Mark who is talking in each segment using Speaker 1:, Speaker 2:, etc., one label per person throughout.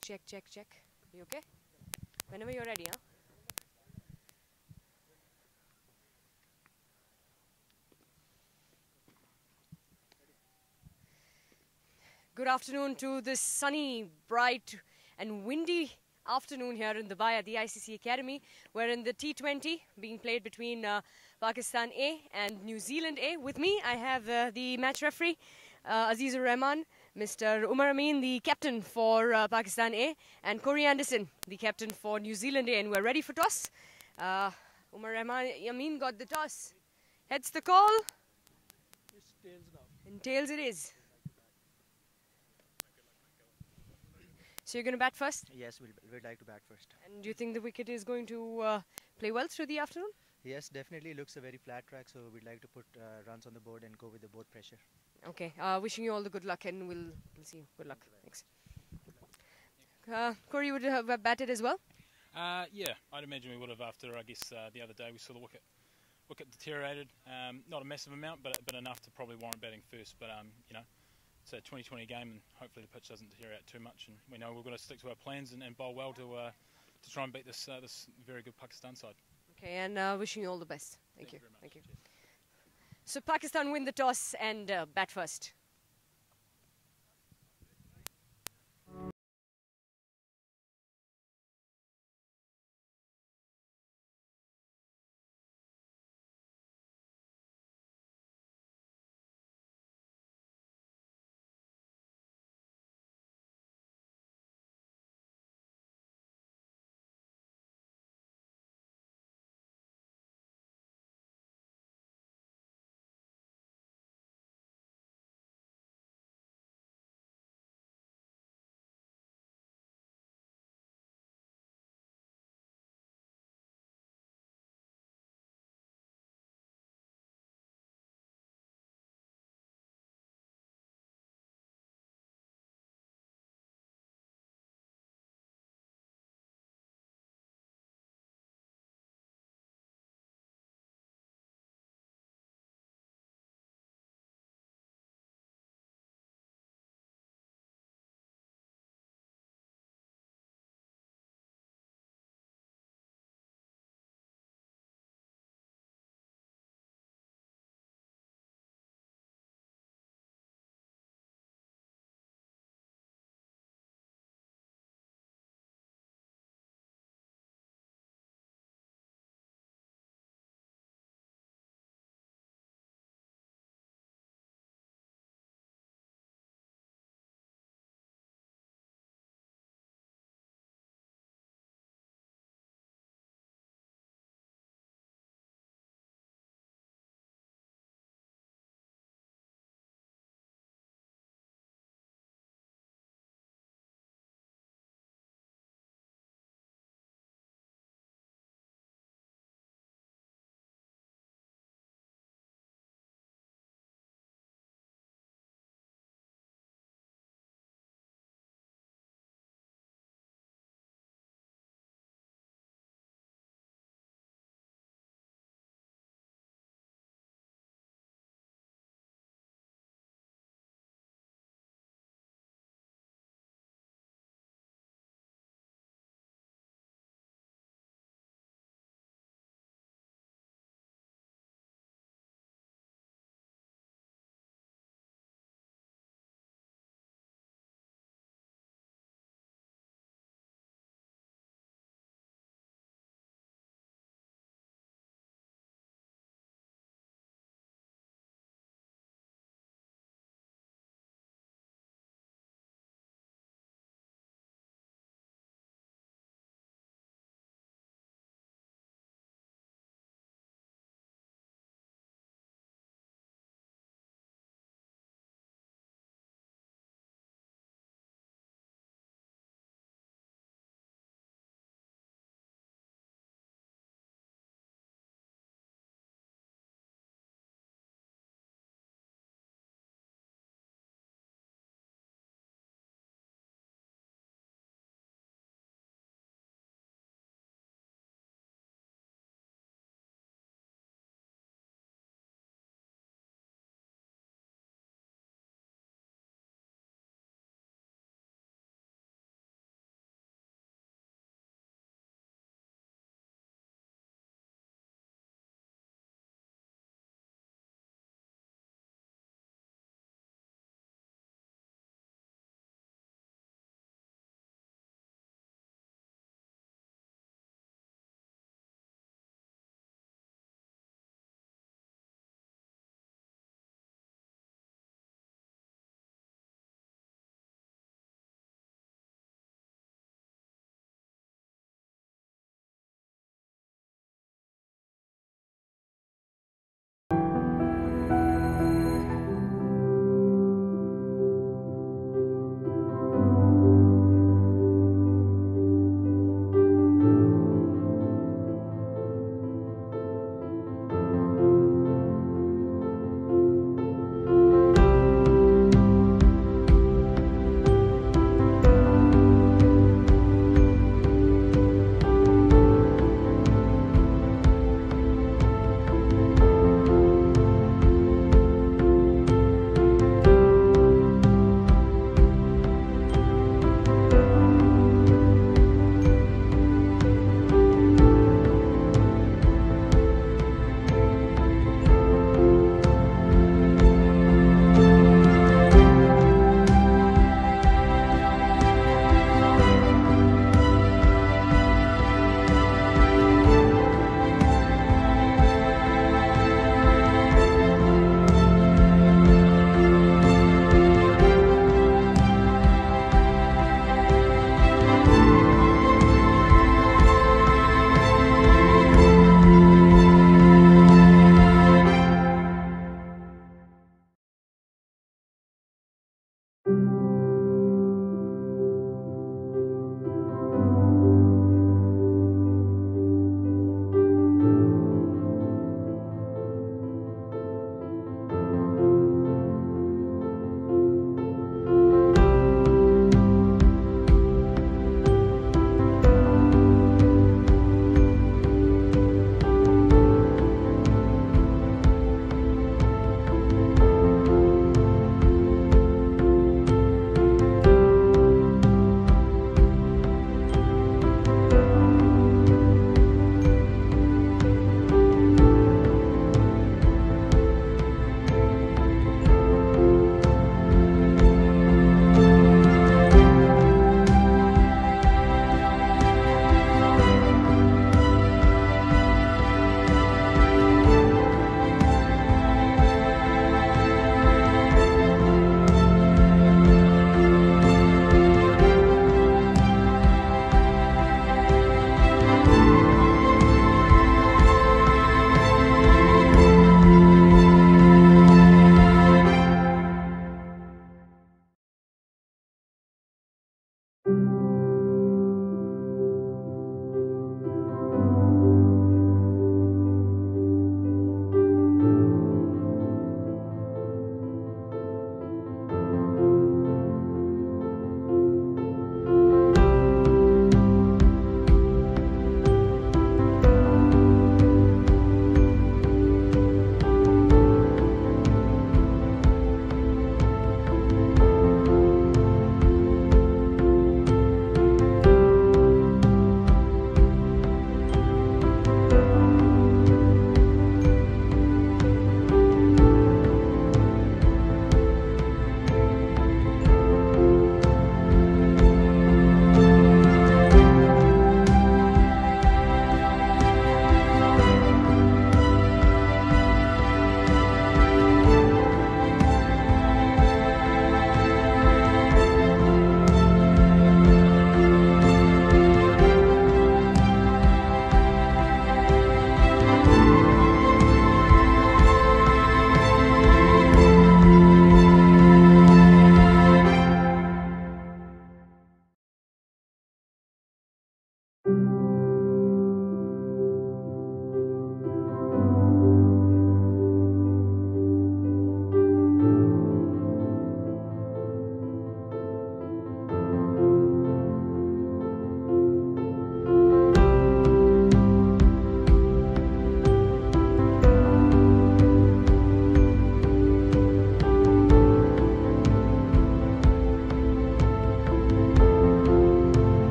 Speaker 1: check. You okay? Whenever you're ready, huh? Good afternoon to this sunny, bright and windy afternoon here in Dubai at the ICC Academy. We're in the T20 being played between Pakistan A and New Zealand A. With me, I have the match referee, Azizur Rahman, Mr. Umar Amin, the captain for Pakistan A, and Corey Anderson, the captain for New Zealand A. And we're ready for toss. Umar Rahman, Amin got the toss. Heads the call.
Speaker 2: It's tails now.
Speaker 1: And tails it is. So you're going to bat first?
Speaker 2: Yes, we'd like to bat first.
Speaker 1: And do you think the wicket is going to play well through the afternoon?
Speaker 2: Yes, definitely looks a very flat track, so we'd like to put runs on the board and go with the board pressure.
Speaker 1: Okay, wishing you all the good luck and we'll see you. Good luck. Thanks. Corey, you would have batted as well?
Speaker 3: Yeah, I'd imagine we would have after, I guess, the other day we saw the wicket deteriorated. Not a massive amount, but enough to probably warrant batting first. But, you know, it's a 2020 game and hopefully the pitch doesn't deteriorate too much. And we know we're going to stick to our plans and bowl well to try and beat this very good Pakistan side.
Speaker 1: Okay, and wishing you all the best. Thank you.
Speaker 3: Very much.
Speaker 1: Thank you.
Speaker 3: Cheers.
Speaker 1: So Pakistan win the toss and bat first.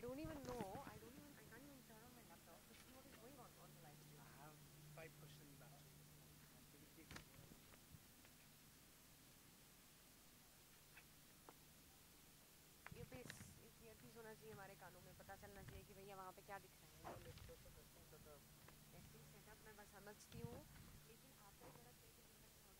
Speaker 1: I don't even know. I can't even turn on my laptop to see what is going on the live stream.
Speaker 4: I have 5% battery.
Speaker 1: Earpiece होना चाहिए हमारे कानों में, पता चलना चाहिए कि भैया वहाँ पे क्या दिख रहा है। ऐसे सेटअप मैं बस समझती हूँ, लेकिन आपका थोड़ा क्रिएटिव होगा।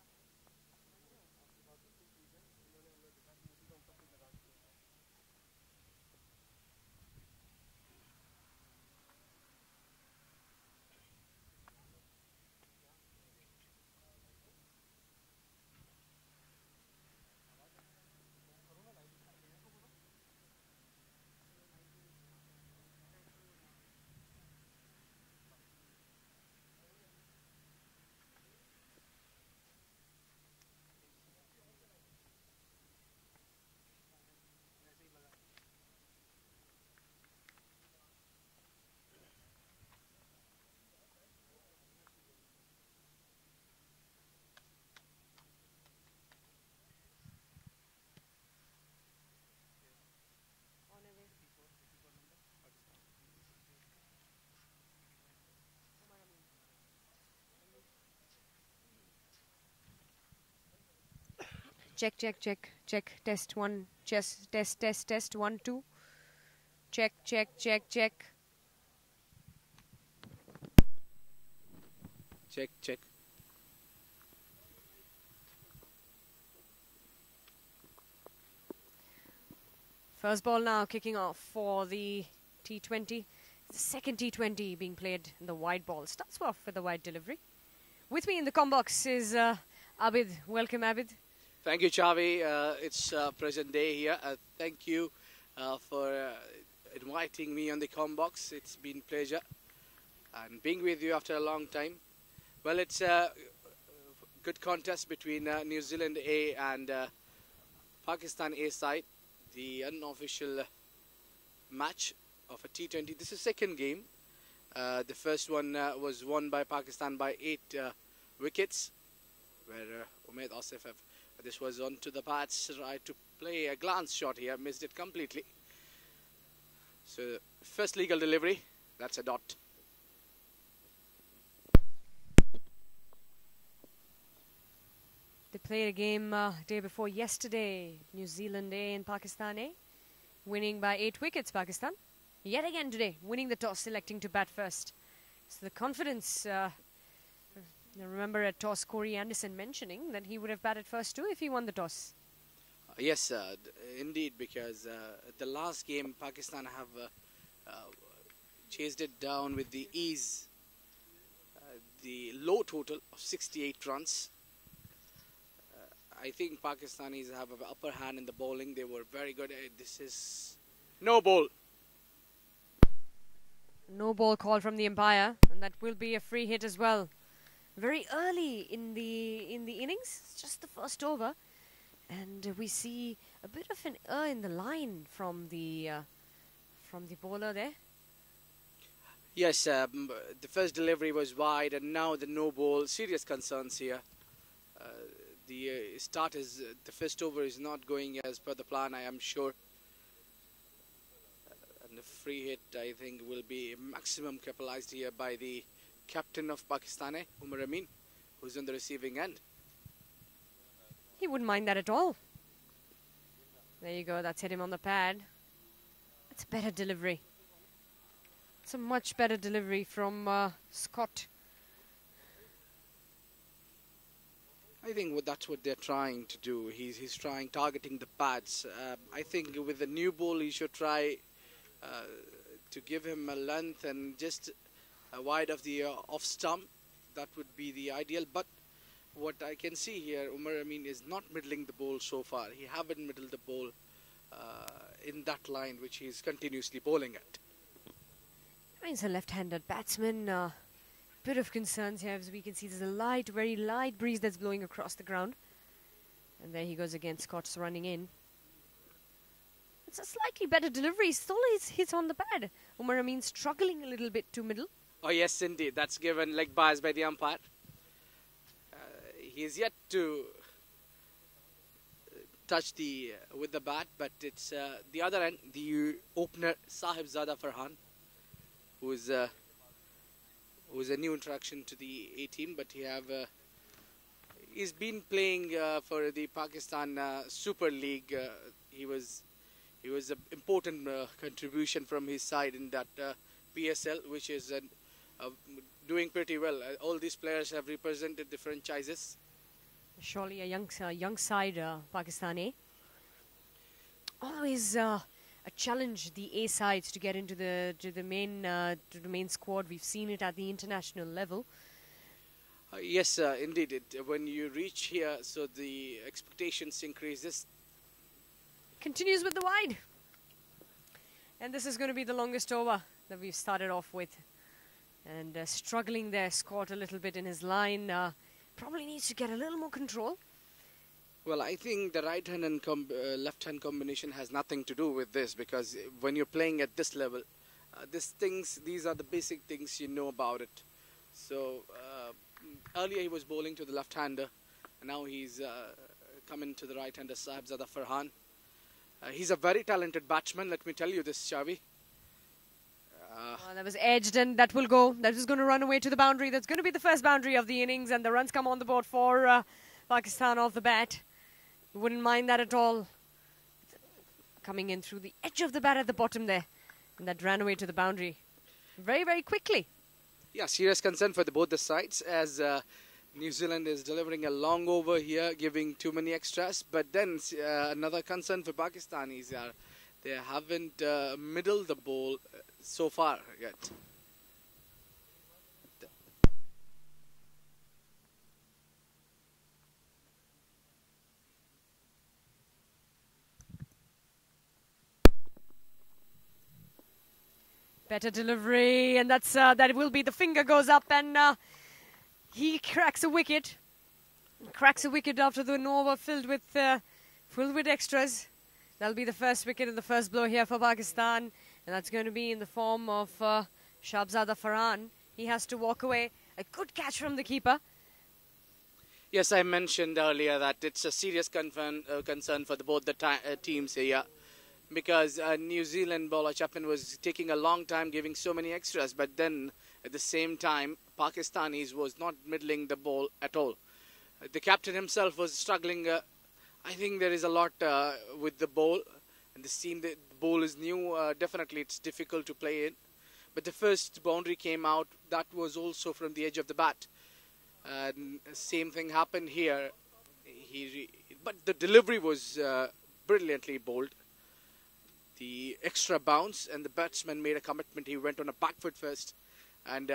Speaker 1: Check, check, check, check. Test one. Test 1 2. Check, check, check, check.
Speaker 4: Check, check.
Speaker 1: First ball now kicking off for the T20. The second T20 being played in the wide ball. Starts off with the wide delivery. With me in the com box is Abid. Welcome, Abid.
Speaker 4: Thank you, Chavi. It's present day here. Thank you for inviting me on the com box. It's been a pleasure and being with you after a long time. Well, it's a good contest between New Zealand A and Pakistan A side. The unofficial match of a T20. This is second game. The first one was won by Pakistan by 8 wickets, where Umaid Asif, this was on to the bats, tried to play a glance shot here, missed it completely. So first legal delivery, that's a dot.
Speaker 1: They played a game day before yesterday. New Zealand A and Pakistan A. Winning by 8 wickets, Pakistan. Yet again today, winning the toss, selecting to bat first. So the confidence, I remember at toss Corey Anderson mentioning that he would have batted first too if he won the toss.
Speaker 4: Yes, indeed, because the last game Pakistan have chased it down with the ease. The low total of 68 runs. I think Pakistanis have an upper hand in the bowling. They were very good. This is no ball.
Speaker 1: No ball call from the umpire, and that will be a free hit as well. Very early in the innings, just the first over, and we see a bit of an error in the line from the bowler there.
Speaker 4: Yes, the first delivery was wide, and now the no ball. Serious concerns here. The start is the first over is not going as per the plan, I am sure. And the free hit, I think, will be maximum capitalized here by the captain of Pakistan, Umar Amin, who's on the receiving end.
Speaker 1: He wouldn't mind that at all. There you go, that's hit him on the pad. That's better delivery. That's a much better delivery from Scott.
Speaker 4: I think that's what they're trying to do. He's trying targeting the pads. I think with the new ball, he should try to give him a length and just wide of the off stump. That would be the ideal. But what I can see here, Umar Amin is not middling the ball so far. He haven't middled the ball in that line which he's continuously bowling at.
Speaker 1: I mean, he's a left-handed batsman. Bit of concerns here, as we can see there's a light, very light breeze that's blowing across the ground. And there he goes again, Scott's running in. It's a slightly better delivery, still hits on the pad. Umar Amin struggling a little bit to middle.
Speaker 4: Oh yes, indeed, that's given leg bias by the umpire. He's yet to touch with the bat, but it's the other end, the opener Sahibzada Farhan, who is a new introduction to the A team, but he's been playing for the Pakistan Super League. He was an important contribution from his side in that PSL, which is doing pretty well. All these players have represented the franchises.
Speaker 1: Surely a young side, Pakistani. Always a challenge the A sides to get into the main squad. We've seen it at the international level.
Speaker 4: Yes, indeed. When you reach here, so the expectations increases.
Speaker 1: Continues with the wide, and this is going to be the longest over that we've started off with. And struggling there, Scott a little bit in his line. Probably needs to get a little more control.
Speaker 4: Well, I think the right hand and left hand combination has nothing to do with this, because when you're playing at this level, these are the basic things you know about it. So earlier he was bowling to the left hander, and now he's coming to the right hander, Sahibzada Farhan. He's a very talented batsman, let me tell you this, Shavi.
Speaker 1: That was edged, and that will go. That is going to run away to the boundary. That's going to be the first boundary of the innings, and the runs come on the board for Pakistan off the bat. You wouldn't mind that at all. Coming in through the edge of the bat at the bottom there, and that ran away to the boundary very, very quickly.
Speaker 4: Yeah, serious concern for both the sides, as New Zealand is delivering a long over here, giving too many extras. But then another concern for Pakistanis are they haven't middled the ball so far yet.
Speaker 1: Better delivery, and that will be, the finger goes up, and he cracks a wicket. Cracks a wicket after the over filled with extras. That'll be the first wicket and the first blow here for Pakistan, and that's going to be in the form of Sahibzada Farhan. He has to walk away. A good catch from the keeper.
Speaker 4: Yes, I mentioned earlier that it's a serious concern for both the teams here, because New Zealand bowler Chapman was taking a long time, giving so many extras, but then at the same time Pakistanis was not middling the ball at all. The captain himself was struggling. I think there is a lot with the ball, and this team, the ball is new. Definitely it's difficult to play in, but the first boundary came out, that was also from the edge of the bat. Same thing happened here. But the delivery was brilliantly bowled. The extra bounce, and the batsman made a commitment. He went on a back foot first and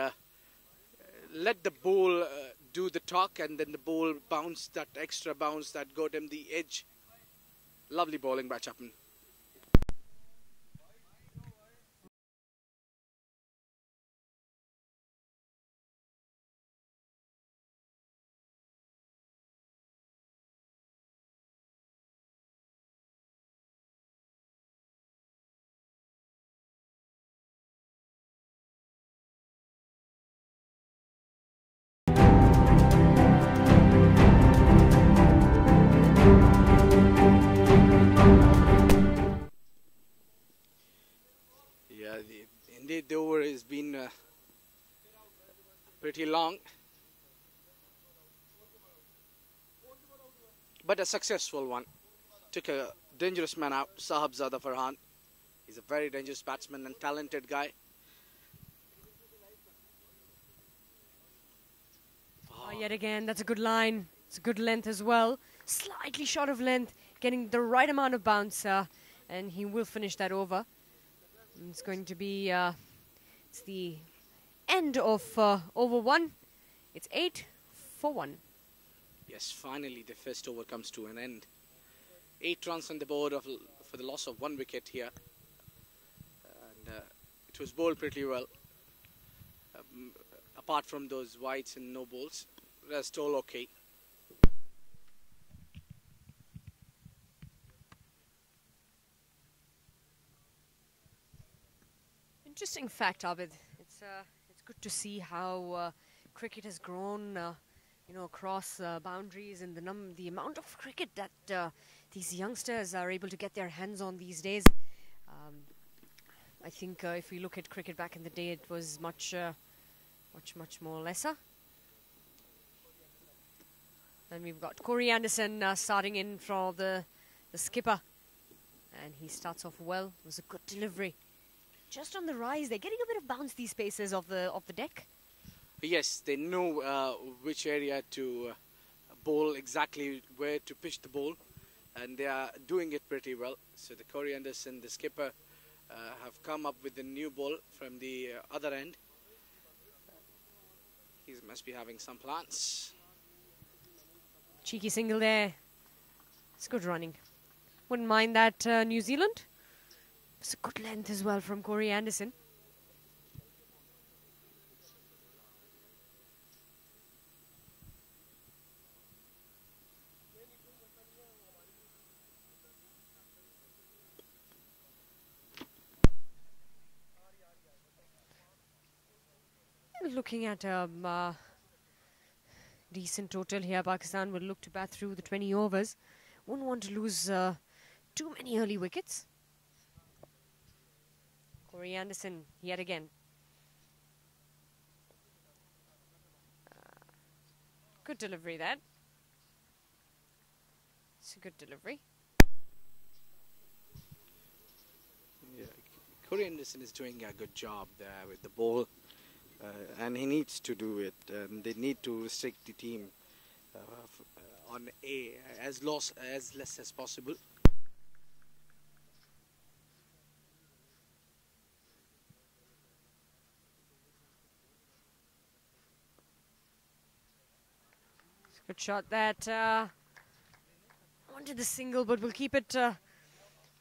Speaker 4: let the ball do the talk, and then the ball bounced, that extra bounce that got him the edge. Lovely bowling by Chapman. Indeed, the over has been pretty long, but a successful one. Took a dangerous man out, Sahibzada Farhan. He's a very dangerous batsman and talented guy.
Speaker 1: Yet again, that's a good line. It's a good length as well. Slightly short of length, getting the right amount of bounce, and he will finish that over. And it's going to be, it's the end of over 1. It's 8 for 1.
Speaker 4: Yes, finally the first over comes to an end. 8 runs on the board for the loss of 1 wicket here. And it was bowled pretty well. Apart from those wides and no balls, rest all okay.
Speaker 1: Interesting fact, Abid. It's good to see how cricket has grown, across boundaries, and the amount of cricket that these youngsters are able to get their hands on these days. I think if we look at cricket back in the day, it was much more lesser. And we've got Corey Anderson starting in for the skipper, and he starts off well. It was a good delivery. Just on the rise, they're getting a bit of bounce, these spaces of the deck.
Speaker 4: Yes, they know which area to bowl, exactly where to pitch the ball, and they are doing it pretty well. So the Corey Anderson, the skipper, have come up with a new ball from the other end. He must be having some plans.
Speaker 1: Cheeky single there. It's good running. Wouldn't mind that, New Zealand. It's a good length as well from Corey Anderson. Looking at decent total here, Pakistan will look to bat through the 20 overs. Wouldn't want to lose too many early wickets. Corey Anderson yet again. Good delivery there. It's a good delivery.
Speaker 4: Yeah, Corey Anderson is doing a good job there with the ball. And he needs to do it. They need to restrict the team on as less as possible.
Speaker 1: Good shot that. Wanted the single, but we'll keep it to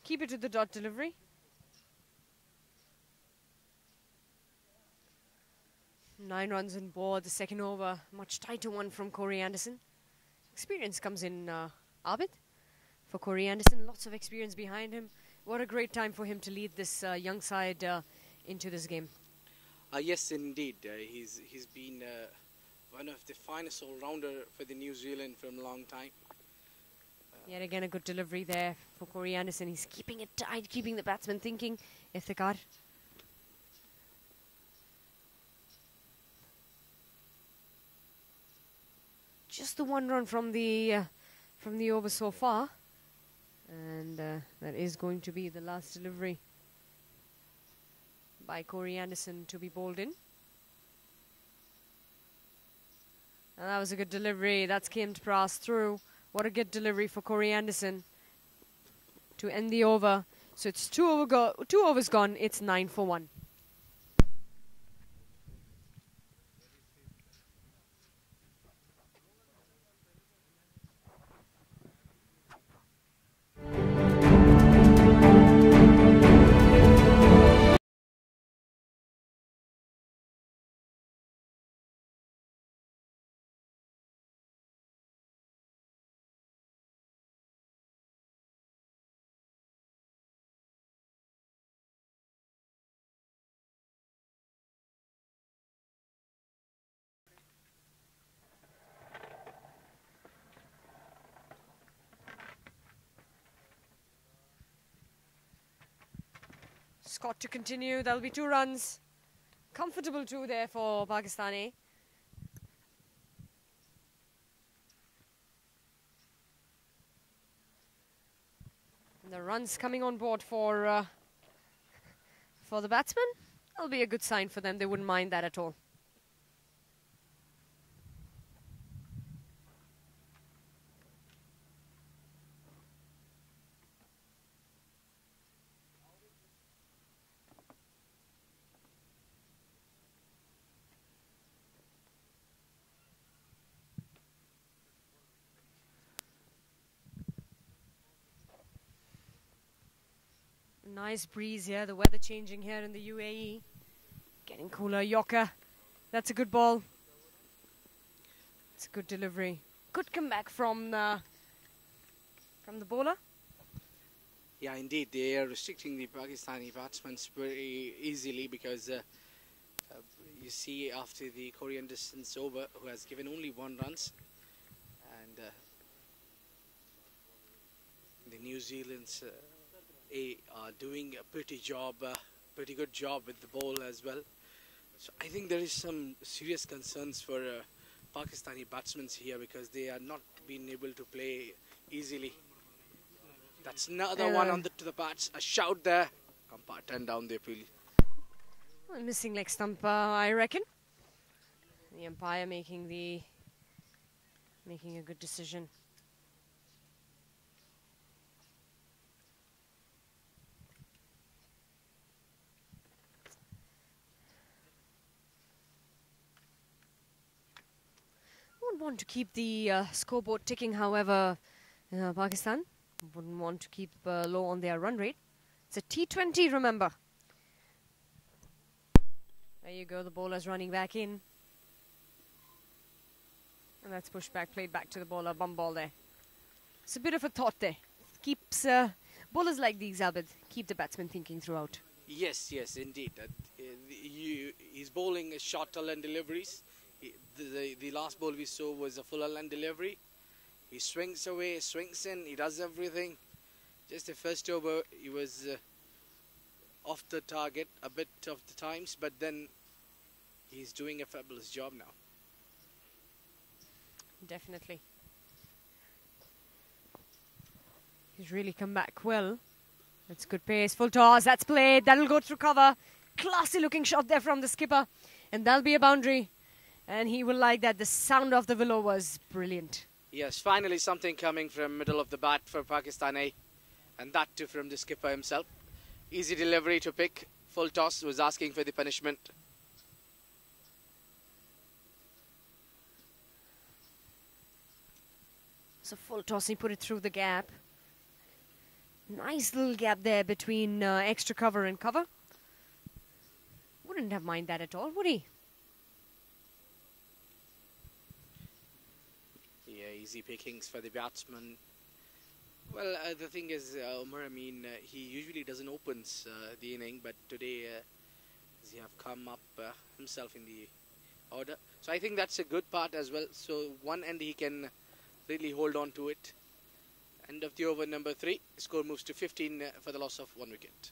Speaker 1: the dot delivery. 9 runs on board, the second over. Much tighter one from Corey Anderson. Experience comes in, Abid. For Corey Anderson, lots of experience behind him. What a great time for him to lead this young side into this game.
Speaker 4: Yes, indeed. He's been one of the finest all-rounder for the New Zealand for a long time.
Speaker 1: Yet again, a good delivery there for Corey Anderson. He's keeping it tight, keeping the batsman thinking. Iftikhar. Just the 1 run from the over so far, and that is going to be the last delivery by Corey Anderson to be bowled in. And that was a good delivery. That's came to pass through. What a good delivery for Corey Anderson to end the over. So it's 2 overs gone. It's 9 for 1. Scott to continue. That'll be 2 runs. Comfortable 2 there for Pakistani. And the runs coming on board for the batsman. That'll be a good sign for them. They wouldn't mind that at all. Nice breeze here. The weather changing here in the UAE. Getting cooler. Yorker. That's a good ball. It's a good delivery. Good comeback from the bowler.
Speaker 4: Yeah, indeed, they are restricting the Pakistani batsmen very easily because you see after the Korean distance over, who has given only 1 runs, and the New Zealand's are doing a pretty good job with the ball as well. So I think there is some serious concerns for Pakistani batsmen here because they are not being able to play easily. That's another one on to the bats. A shout there. Umpire turned down the appeal.
Speaker 1: Well, missing leg stump, I reckon. The umpire making a good decision. Wouldn't want to keep the scoreboard ticking, however, Pakistan wouldn't want to keep low on their run rate. It's a T20, remember. There you go, the bowler's running back in. And that's pushed back, played back to the bowler, bum ball there. It's a bit of a thought there. Keeps bowlers like these, Abid, keep the batsman thinking throughout.
Speaker 4: Yes, indeed. He's bowling short line deliveries. The last ball we saw was a full line delivery. He swings away, swings in, he does everything. Just the first over, he was off the target a bit of the times, but then he's doing a fabulous job now.
Speaker 1: Definitely. He's really come back well. That's good pace, full toss, that's played, that'll go through cover. Classy looking shot there from the skipper, and that'll be a boundary. And he will like that. The sound of the willow was brilliant.
Speaker 4: Yes, finally something coming from middle of the bat for Pakistan A. And that too from the skipper himself. Easy delivery to pick. Full toss, was asking for the punishment.
Speaker 1: So full toss, he put it through the gap. Nice little gap there between extra cover and cover. Wouldn't have minded that at all, would he?
Speaker 4: Easy pickings for the batsman. Well, the thing is, Umar, I mean, he usually doesn't open the inning, but today he have come up himself in the order. So I think that's a good part as well. So one end he can really hold on to it. End of the over number 3. Score moves to 15 for the loss of 1 wicket.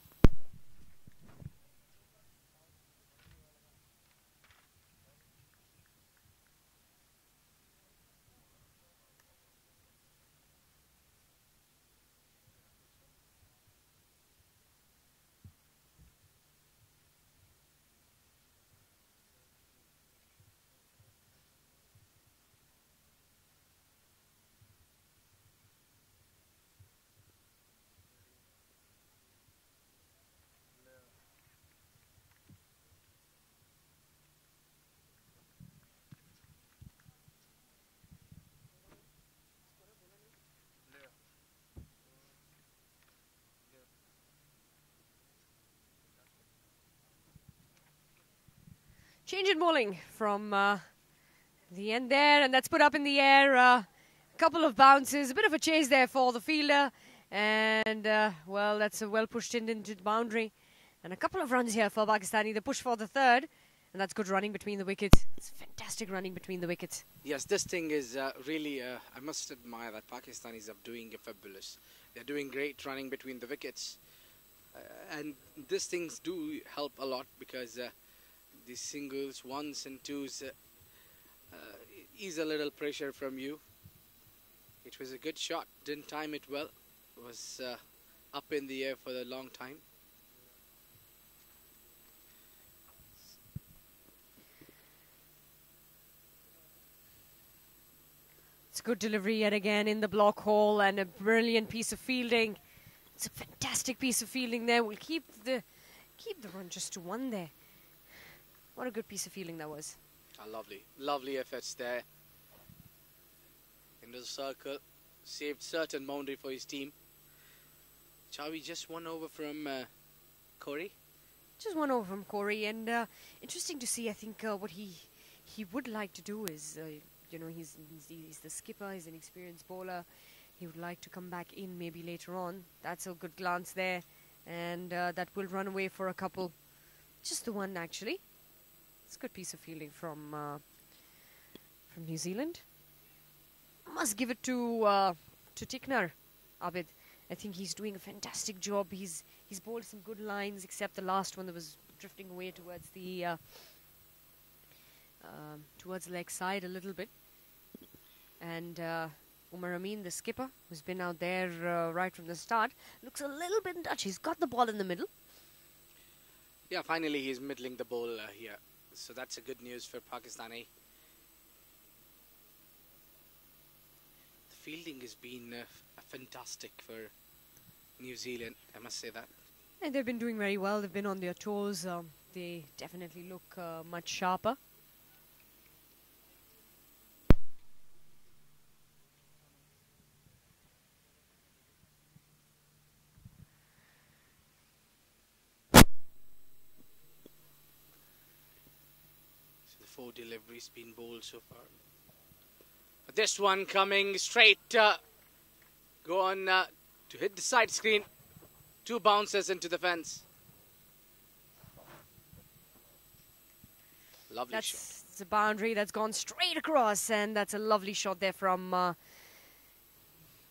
Speaker 1: Change in bowling from the end there, and that's put up in the air. A couple of bounces, a bit of a chase there for the fielder, and well, that's a well pushed into the boundary. And a couple of runs here for Pakistani. They push for the third, and that's good running between the wickets. It's fantastic running between the wickets.
Speaker 4: Yes, this thing is really, I must admire that Pakistanis are doing fabulous. They're doing great running between the wickets. And these things do help a lot because the singles, ones and twos ease a little pressure from you. It was a good shot, didn't time it well. It was up in the air for a long time.
Speaker 1: It's a good delivery yet again in the block hole and a brilliant piece of fielding. It's a fantastic piece of fielding there. We'll keep the run just to 1 there. What a good piece of fielding that was.
Speaker 4: Lovely efforts there. Into the circle, saved certain boundary for his team. Chavi, just one over from Corey.
Speaker 1: Just one over from Corey, and interesting to see. I think what he would like to do is, he's the skipper. He's an experienced bowler. He would like to come back in maybe later on. That's a good glance there, and that will run away for a couple. Just the one, actually. It's a good piece of fielding from New Zealand. Must give it to Tickner, Abid. I think he's doing a fantastic job. He's bowled some good lines, except the last one that was drifting away towards the leg side a little bit. And Umar Amin, the skipper, who's been out there right from the start, looks a little bit in touch. He's got the ball in the middle.
Speaker 4: Yeah, finally he's middling the ball here. So that's a good news for Pakistani. The fielding has been fantastic for New Zealand, I must say that.
Speaker 1: And they've been doing very well. They've been on their toes. They definitely look much sharper.
Speaker 4: So the 4 deliveries been bowled so far. But this one coming straight, go on to hit the side screen. 2 bounces into the fence. Lovely shot.
Speaker 1: It's a boundary that's gone straight across, and that's a lovely shot there from the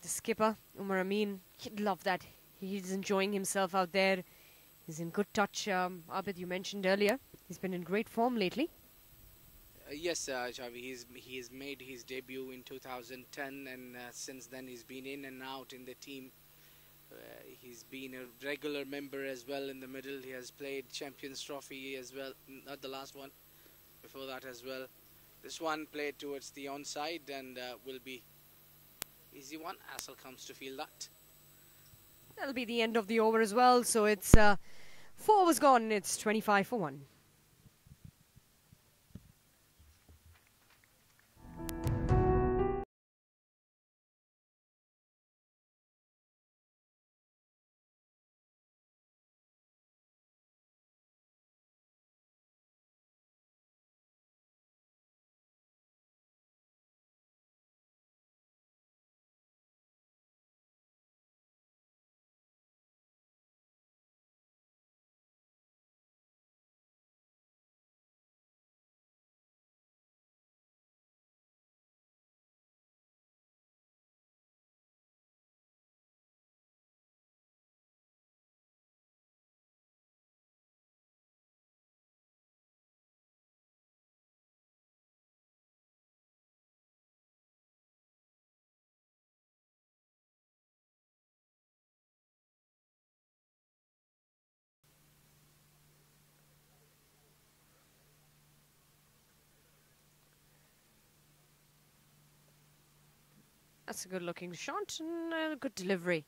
Speaker 1: skipper, Umar Amin. He'd love that. He's enjoying himself out there. He's in good touch. Abid, you mentioned earlier, he's been in great form lately.
Speaker 4: Yes, Xavi, he has made his debut in 2010, and since then he's been in and out in the team. He's been a regular member as well in the middle. He has played Champions Trophy as well, not the last one, before that as well. This one played towards the onside and will be easy one. Hassel comes to field that.
Speaker 1: That'll be the end of the over as well. So it's 4 was gone. It's 25 for 1. That's a good looking shot and a good delivery.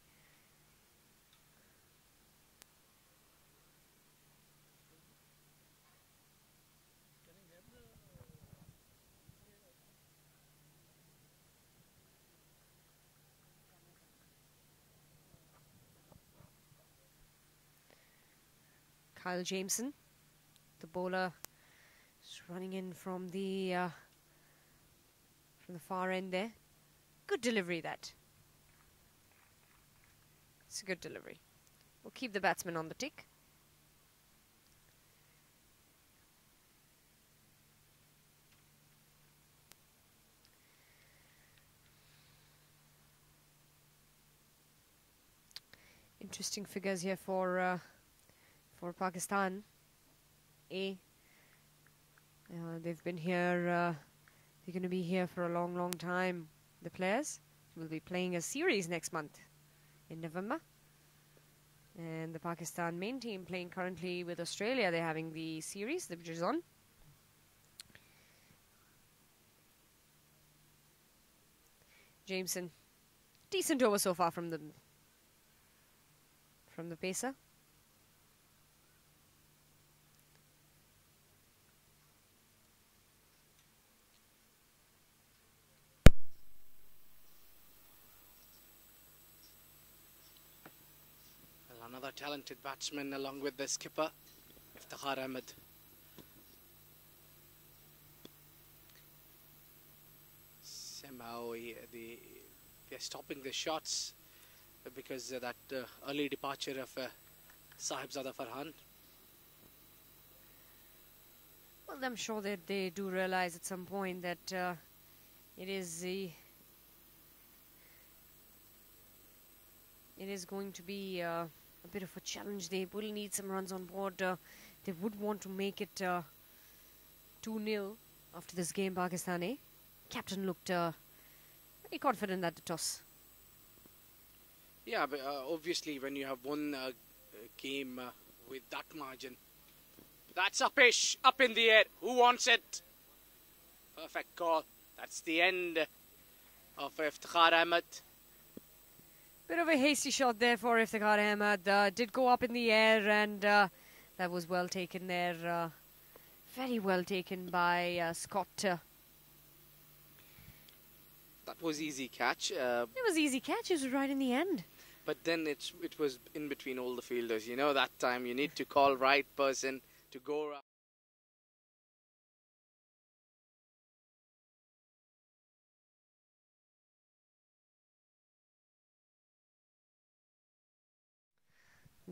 Speaker 1: Kyle Jameson, the bowler, is running in from the far end there. Good delivery, that. It's a good delivery. We'll keep the batsman on the tick. Interesting figures here for Pakistan. They've been here. They're going to be here for a long, long time. The players will be playing a series next month in November. And the Pakistan main team playing currently with Australia. They're having the series, which is on. Jameson, decent over so far from the pacer.
Speaker 4: Another talented batsman along with the skipper, Iftikhar Ahmed. Somehow they're stopping the shots because of that early departure of Sahibzada Farhan.
Speaker 1: Well, I'm sure that they do realize at some point that it is going to be a bit of a challenge. They will need some runs on board. They would want to make it 2-0 after this game, Pakistani. Captain looked very confident at the toss.
Speaker 4: Yeah, but obviously when you have won a game with that margin, that's upish, up in the air. Who wants it? Perfect call. That's the end of Iftikhar Ahmed.
Speaker 1: Bit of a hasty shot there for Iftikhar Ahmed. Did go up in the air, and that was well taken there. Very well taken by Scott.
Speaker 4: That was easy catch.
Speaker 1: It was easy catch. It was right in the end.
Speaker 4: But then it was in between all the fielders. You know, that time you need to call right person to go around.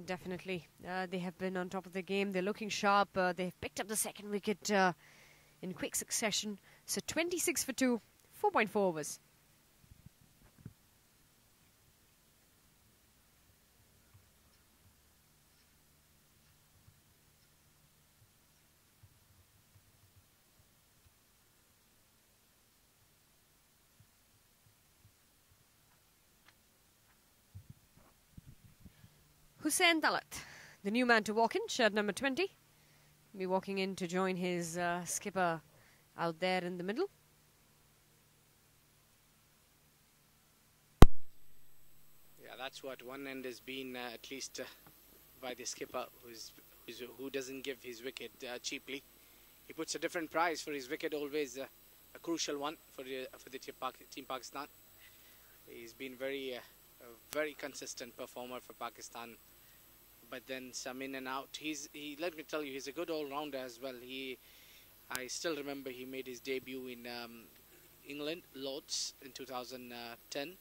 Speaker 1: Definitely. They have been on top of the game. They're looking sharp. They've picked up the second wicket in quick succession. So 26 for 2, 4.4 overs. Hussain Talat, the new man to walk in, shirt number 20. Be walking in to join his skipper out there in the middle.
Speaker 4: Yeah, that's what one end has been at least by the skipper, who doesn't give his wicket cheaply. He puts a different price for his wicket, always a crucial one for the Team Pakistan. He's been a very consistent performer for Pakistan, but then some in and out. Let me tell you, he's a good all-rounder as well. I still remember he made his debut in England, Lords, in 2010.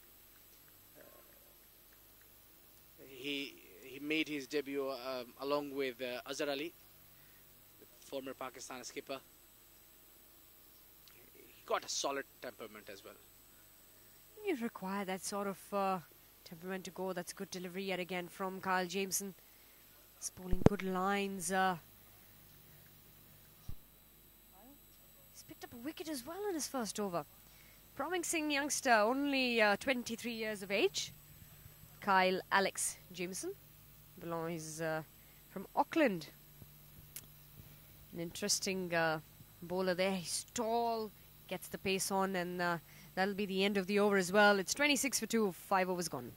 Speaker 4: He made his debut along with Azhar Ali, former Pakistan skipper. He got a solid temperament as well.
Speaker 1: You require that sort of temperament to go. That's good delivery yet again from Kyle Jameson. Spooling good lines. He's picked up a wicket as well in his first over. Promising youngster, only 23 years of age. Kyle Alex Jameson. He's from Auckland. An interesting bowler there. He's tall, gets the pace on, and that'll be the end of the over as well. It's 26 for 2, 5 overs gone.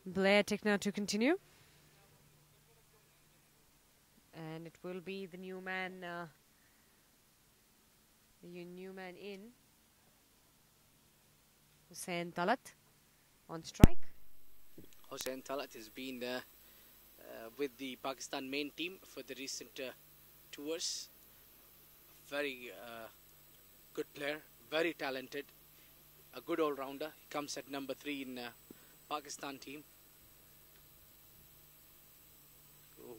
Speaker 1: Blair Tickner to continue. And it will be the new man in. Hussain Talat on strike.
Speaker 4: Hussain Talat has been with the Pakistan main team for the recent tours. Very good player, very talented, a good all-rounder. He comes at number 3 in Pakistan team,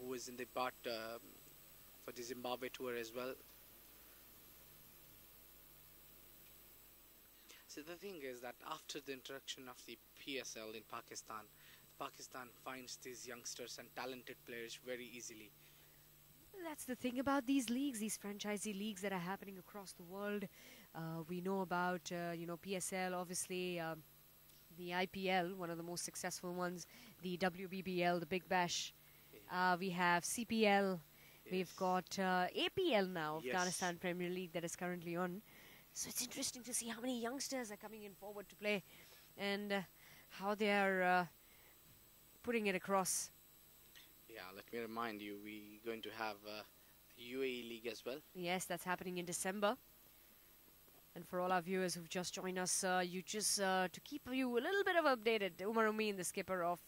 Speaker 4: who is in the part for the Zimbabwe tour as well. So the thing is that after the introduction of the PSL in Pakistan, Pakistan finds these youngsters and talented players very easily.
Speaker 1: That's the thing about these leagues, these franchisee leagues that are happening across the world. We know about, PSL, obviously, the IPL, one of the most successful ones, the WBBL, the Big Bash. We have CPL, We've got APL now,
Speaker 4: Yes.
Speaker 1: Afghanistan Premier League, that is currently on. So it's interesting to see how many youngsters are coming in forward to play and how they are putting it across.
Speaker 4: Yeah, let me remind you, we're going to have UAE League as well.
Speaker 1: Yes, that's happening in December. And for all our viewers who've just joined us, to keep you a little bit of updated, Umar Umin, the skipper of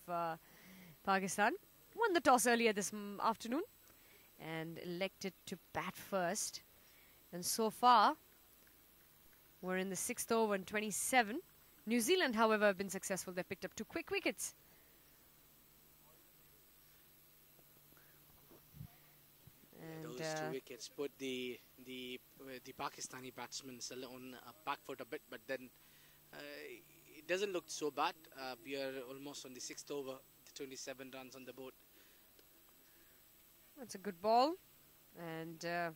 Speaker 1: Pakistan, won the toss earlier this afternoon and elected to bat first. And so far, we're in the 6th over and 27. New Zealand, however, have been successful. They picked up 2 quick wickets. And
Speaker 4: Those 2 wickets put the Pakistani batsmen on back foot a bit, but then it doesn't look so bad. We are almost on the 6th over, 27 runs on the board.
Speaker 1: that's a good ball. And that's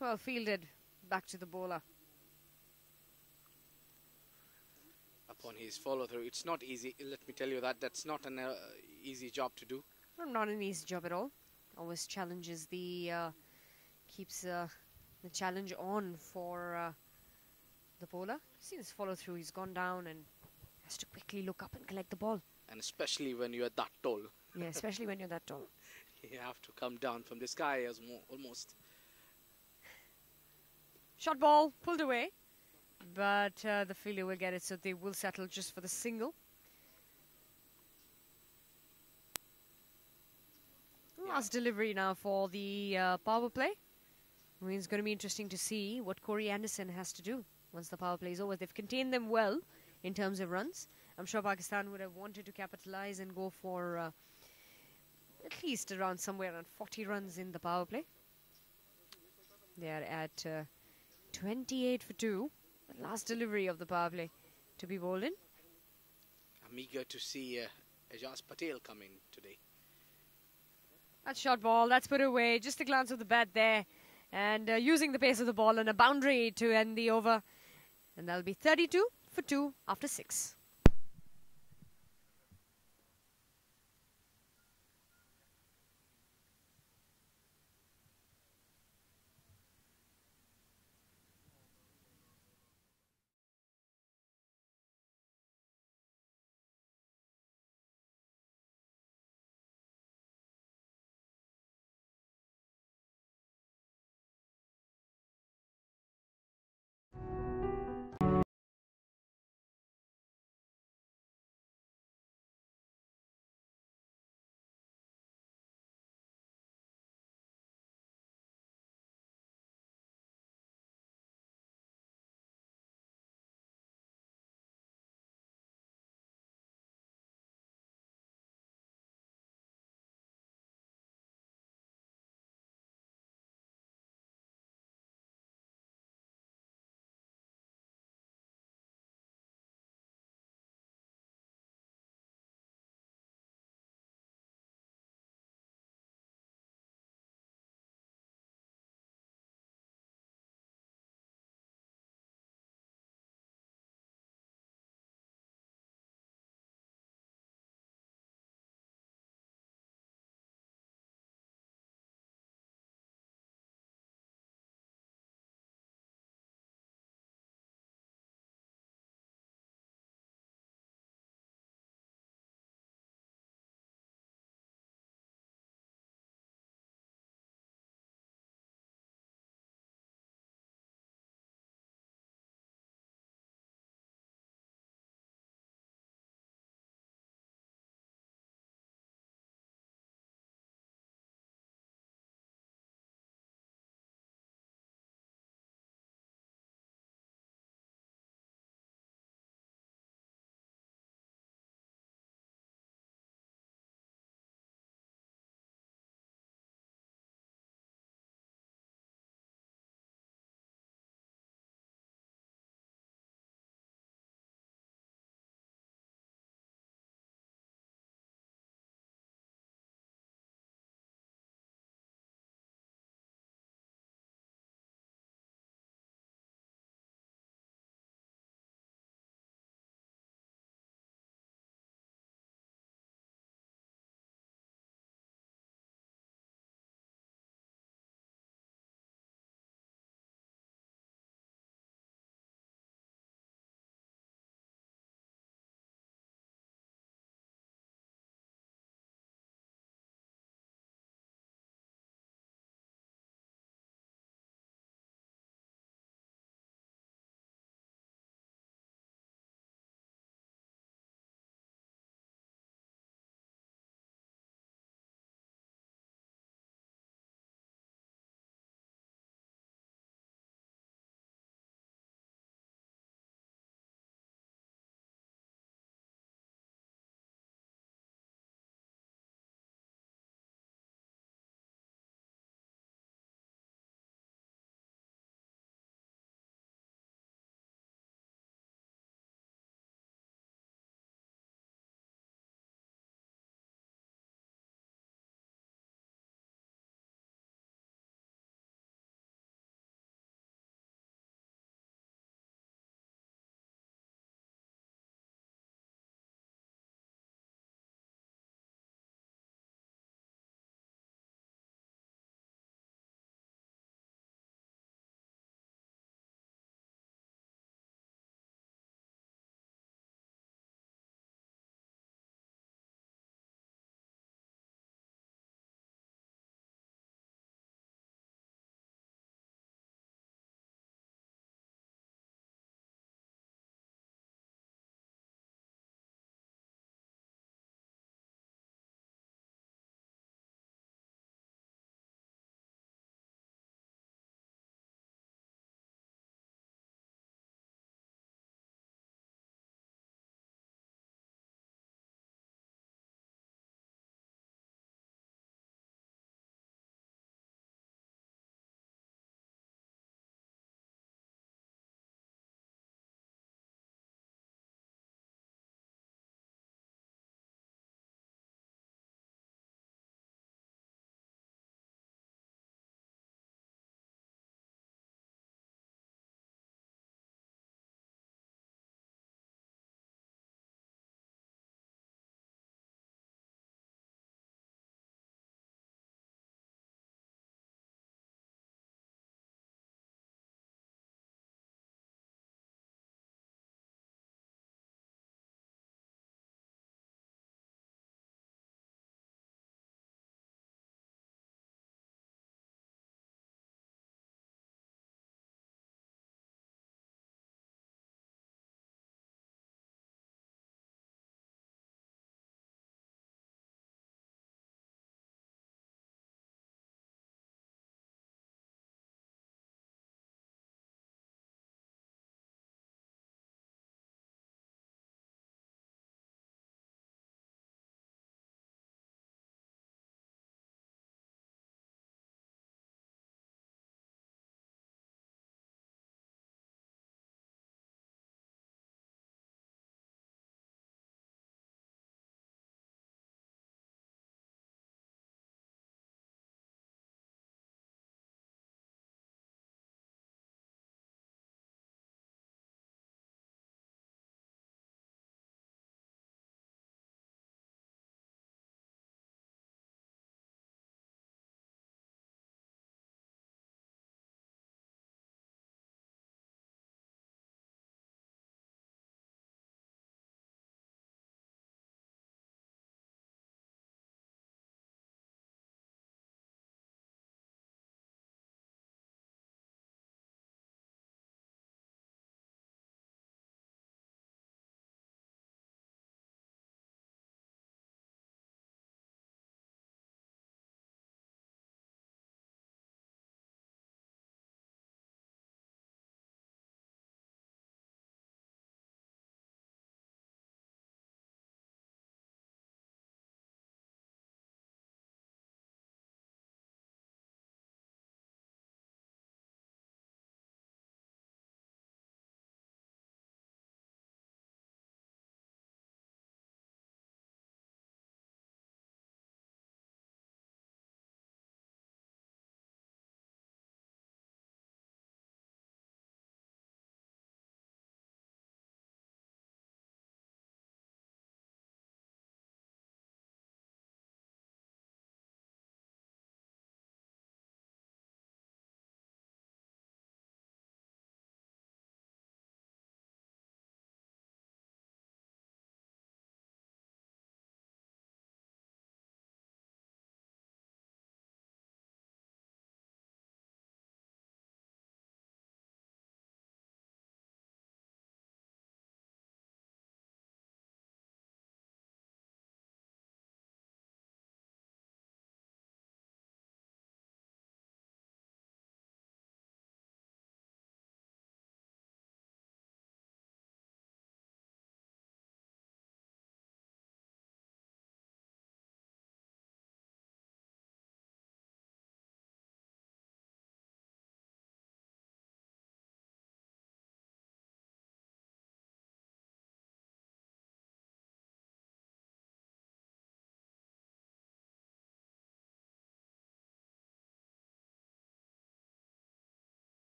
Speaker 1: well fielded back to the bowler.
Speaker 4: Upon his follow through, it's not easy. Let me tell you that that's not an easy job to do.
Speaker 1: Well, not an easy job at all. Always challenges keeps the challenge on for the bowler. See this follow through, he's gone down and has to quickly look up and collect the ball.
Speaker 4: And especially when you're that tall,
Speaker 1: Yeah, especially when you're that tall.
Speaker 4: you have to come down from the sky as almost.
Speaker 1: Shot ball, pulled away. But the fielder will get it, so they will settle just for the single. Last delivery now for the power play. I mean, it's going to be interesting to see what Corey Anderson has to do once the power play is over. They've contained them well in terms of runs. I'm sure Pakistan would have wanted to capitalize and go for at least somewhere around 40 runs in the power play. They are at 28 for 2. The last delivery of the power play to be bowled in.
Speaker 4: I'm eager to see Ajaz Patel come in today.
Speaker 1: That's shot ball, that's put away. Just a glance of the bat there. And using the pace of the ball and a boundary to end the over. And that'll be 32 for 2 after 6.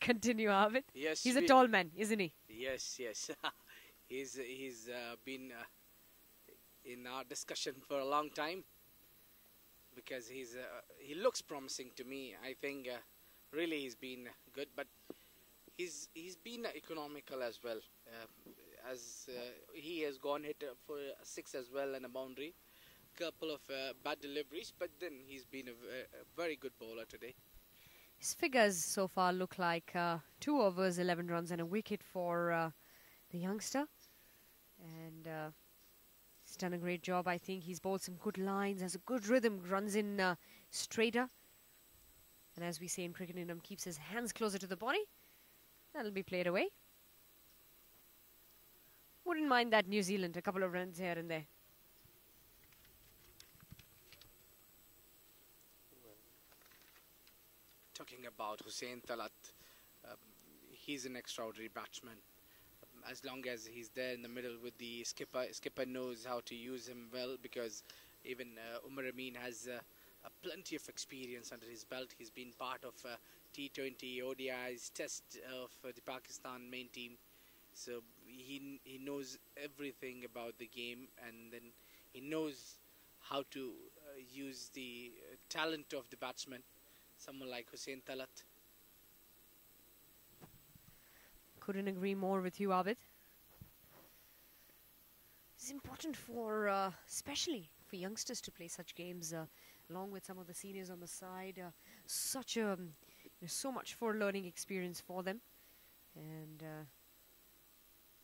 Speaker 1: continue, Abid.
Speaker 4: Yes,
Speaker 1: He's a tall man, isn't he?
Speaker 4: Yes, yes. he's been in our discussion for a long time because he looks promising to me. I think really he's been good, but he's been economical as well. As he has gone hit for a 6 as well and a boundary. Couple of bad deliveries, but then he's been a very good bowler today.
Speaker 1: His figures so far look like 2 overs, 11 runs and a wicket for the youngster. And he's done a great job. I think he's bowled some good lines, has a good rhythm, runs in straighter. And as we say in cricket, keeps his hands closer to the body. That'll be played away. Wouldn't mind that New Zealand, a couple of runs here and there.
Speaker 4: Talking about Hussain Talat, he's an extraordinary batsman. As long as he's there in the middle with the skipper knows how to use him well, because even Umar Amin has plenty of experience under his belt. He's been part of T20 ODIs, test of the Pakistan main team. So he knows everything about the game, and then he knows how to use the talent of the batsman. Someone like Hussain Talat.
Speaker 1: Couldn't agree more with you, Abid. It's important for, especially for youngsters to play such games along with some of the seniors on the side. Such a, so much for learning experience for them. And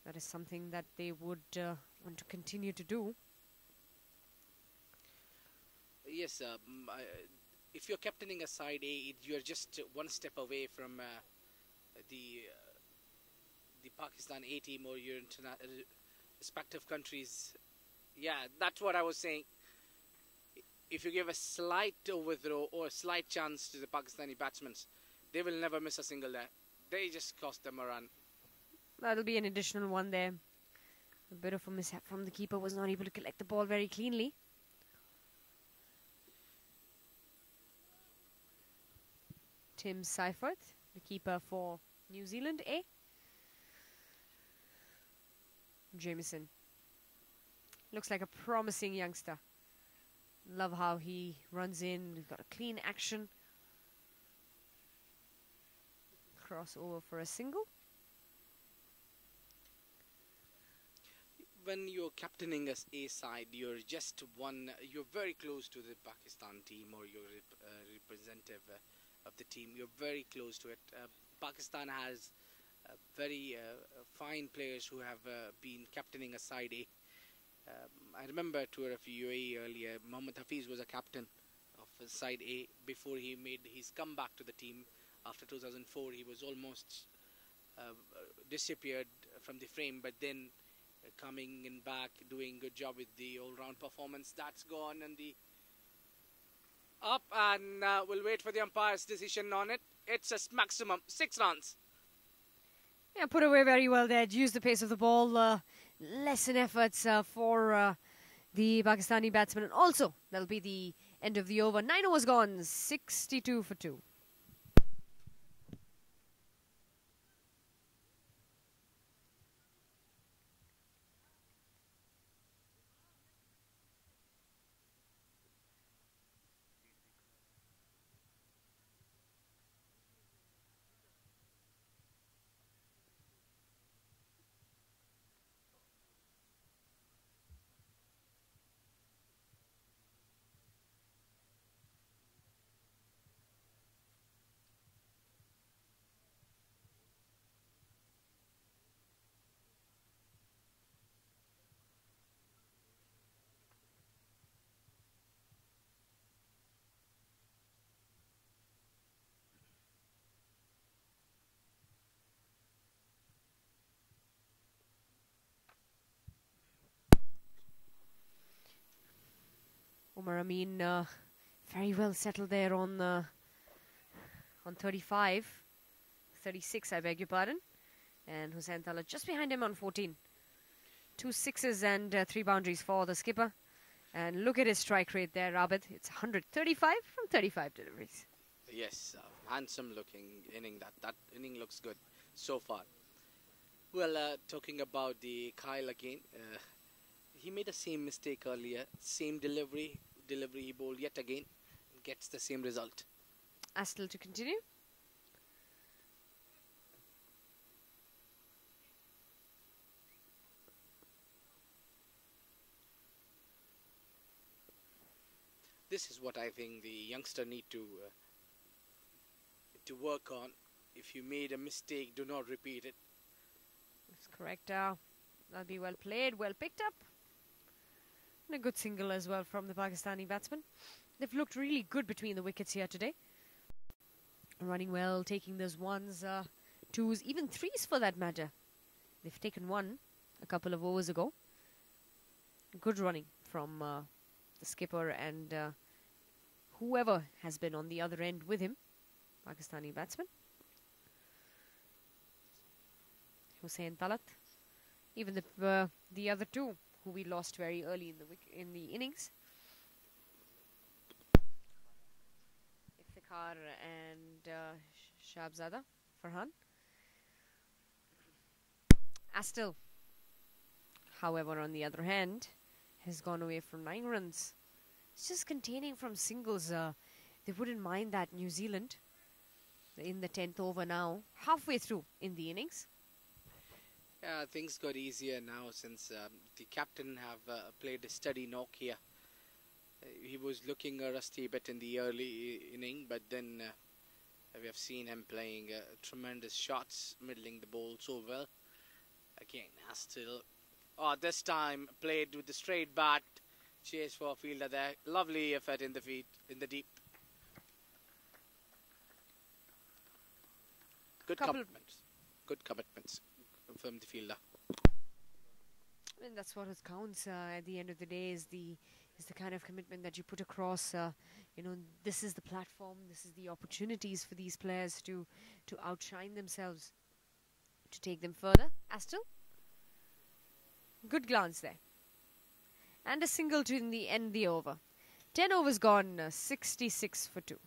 Speaker 1: that is something that they would want to continue to do.
Speaker 4: Yes, if you're captaining a side A, you're just one step away from the Pakistan A team or your respective countries. Yeah, that's what I was saying. If you give a slight overthrow or a slight chance to the Pakistani batsmen, they will never miss a single there. They just cost them a run.
Speaker 1: That'll be an additional one there. A bit of a mishap from the keeper, was not able to collect the ball very cleanly. Tim Seifert, the keeper for New Zealand A. Jamieson. Looks like a promising youngster. Love how he runs in. We've got a clean action. Cross over for a single.
Speaker 4: When you're captaining a side, you're just you're very close to the Pakistan team or your representative of the team. You're very close to it. Pakistan has very fine players who have been captaining a side A. I remember tour of UAE earlier. Mohammad Hafiz was a captain of side A before he made his comeback to the team after 2004. He was almost disappeared from the frame, but then coming in back, doing good job with the all-round performance. That's gone and the up, and we'll wait for the umpire's decision on it. It's a maximum 6 runs.
Speaker 1: Yeah, put away very well there. Use the pace of the ball. Lessen efforts for the Pakistani batsmen. And also, that'll be the end of the over. 9 overs gone. 62 for 2. Umar Amin very well settled there on 35. 36, I beg your pardon. And Hussain Talat just behind him on 14. 2 sixes and 3 boundaries for the skipper. And look at his strike rate there, Abid. It's 135 from 35 deliveries.
Speaker 4: Yes, handsome looking inning. That inning looks good so far. Well, talking about the Kyle again, he made the same mistake earlier. Same delivery he bowled yet again, gets the same result.
Speaker 1: Astle to continue.
Speaker 4: This is what I think the youngster need to work on. If you made a mistake, do not repeat it.
Speaker 1: That's correct. That'll be well played, well picked up. And a good single as well from the Pakistani batsman. They've looked really good between the wickets here today. Running well, taking those ones, twos, even threes for that matter. They've taken one a couple of overs ago. Good running from the skipper and whoever has been on the other end with him, Pakistani batsman. Hussain Talat. Even the other two who we lost very early in the innings. Iftikhar and Shabzada Farhan. Astle, however, on the other hand, has gone away from 9 runs. It's just containing from singles. They wouldn't mind that. New Zealand in the 10th over now, halfway through in the innings.
Speaker 4: Yeah, things got easier now since the captain have played a steady knock here. He was looking rusty a bit in the early inning, but then we have seen him playing tremendous shots, middling the ball so well. Again, Astle. Oh, this time played with the straight bat. Chase for a fielder there. Lovely effort in the feet, in the deep. Good commitments. Good commitments from the fielder.
Speaker 1: And that's what it counts at the end of the day, is the kind of commitment that you put across. You know, this is the platform, this is the opportunities for these players to outshine themselves, to take them further. Astle, good glance there, and a single to end the over. 10 overs gone, 66 for 2.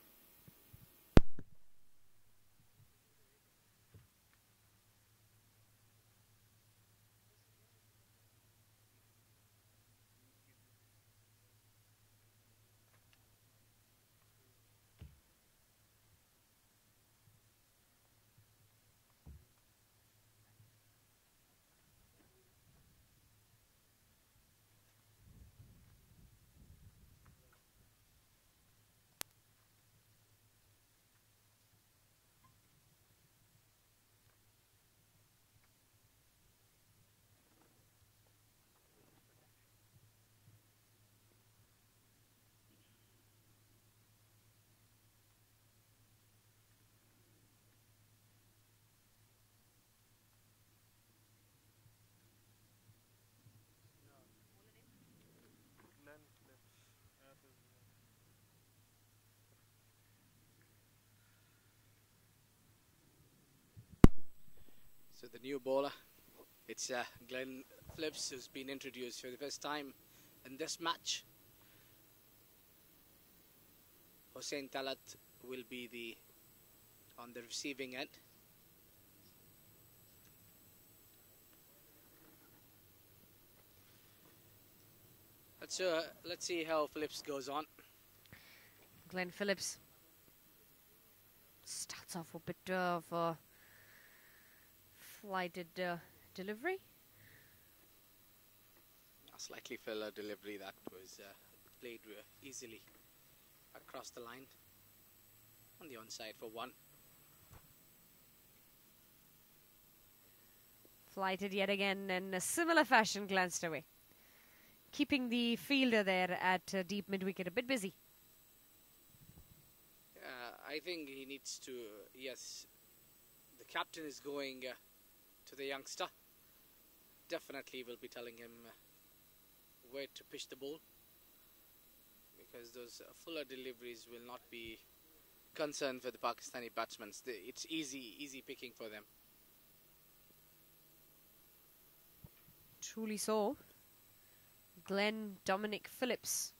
Speaker 4: So the new bowler, it's Glenn Phillips, who's been introduced for the first time in this match. Hussain Talat will be on the receiving end. Let's see how Phillips goes on.
Speaker 1: Glenn Phillips starts off a bit of a flighted delivery.
Speaker 4: A slightly filler delivery that was played easily across the line on the onside for 1.
Speaker 1: Flighted yet again in a similar fashion, glanced away, keeping the fielder there at deep mid-wicket a bit busy.
Speaker 4: I think he needs to, yes, the captain is going to the youngster. Definitely will be telling him where to pitch the ball, because those fuller deliveries will not be concern for the Pakistani batsmen. It's easy picking for them.
Speaker 1: Truly so. Glenn Dominic Phillips,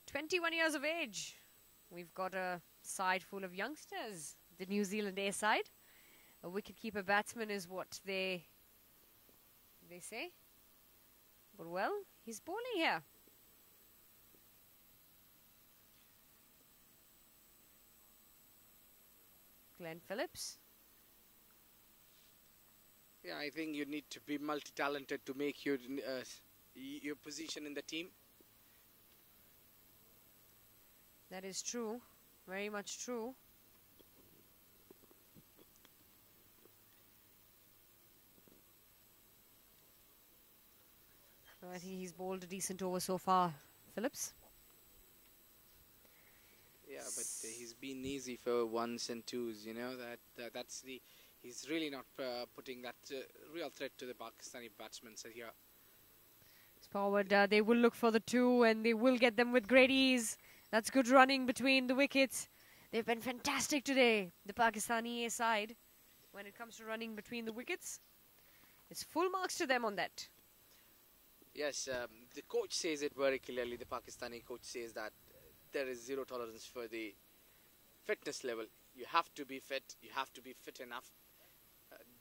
Speaker 1: 21 years of age. We've got a side full of youngsters, the New Zealand A side. A wicket-keeper batsman is what they say. But well, he's bowling here. Glenn Phillips.
Speaker 4: Yeah, I think you need to be multi-talented to make your position in the team.
Speaker 1: That is true. Very much true. I think he's bowled a decent over so far, Phillips.
Speaker 4: Yeah, but he's been easy for ones and twos. You know that's the. He's really not putting that real threat to the Pakistani batsmen here.
Speaker 1: It's forward. They will look for the two, and they will get them with great ease. That's good running between the wickets. They've been fantastic today, the Pakistani A side, when it comes to running between the wickets. It's full marks to them on that.
Speaker 4: Yes, the coach says it very clearly. The Pakistani coach says that there is zero tolerance for the fitness level. You have to be fit. You have to be fit enough.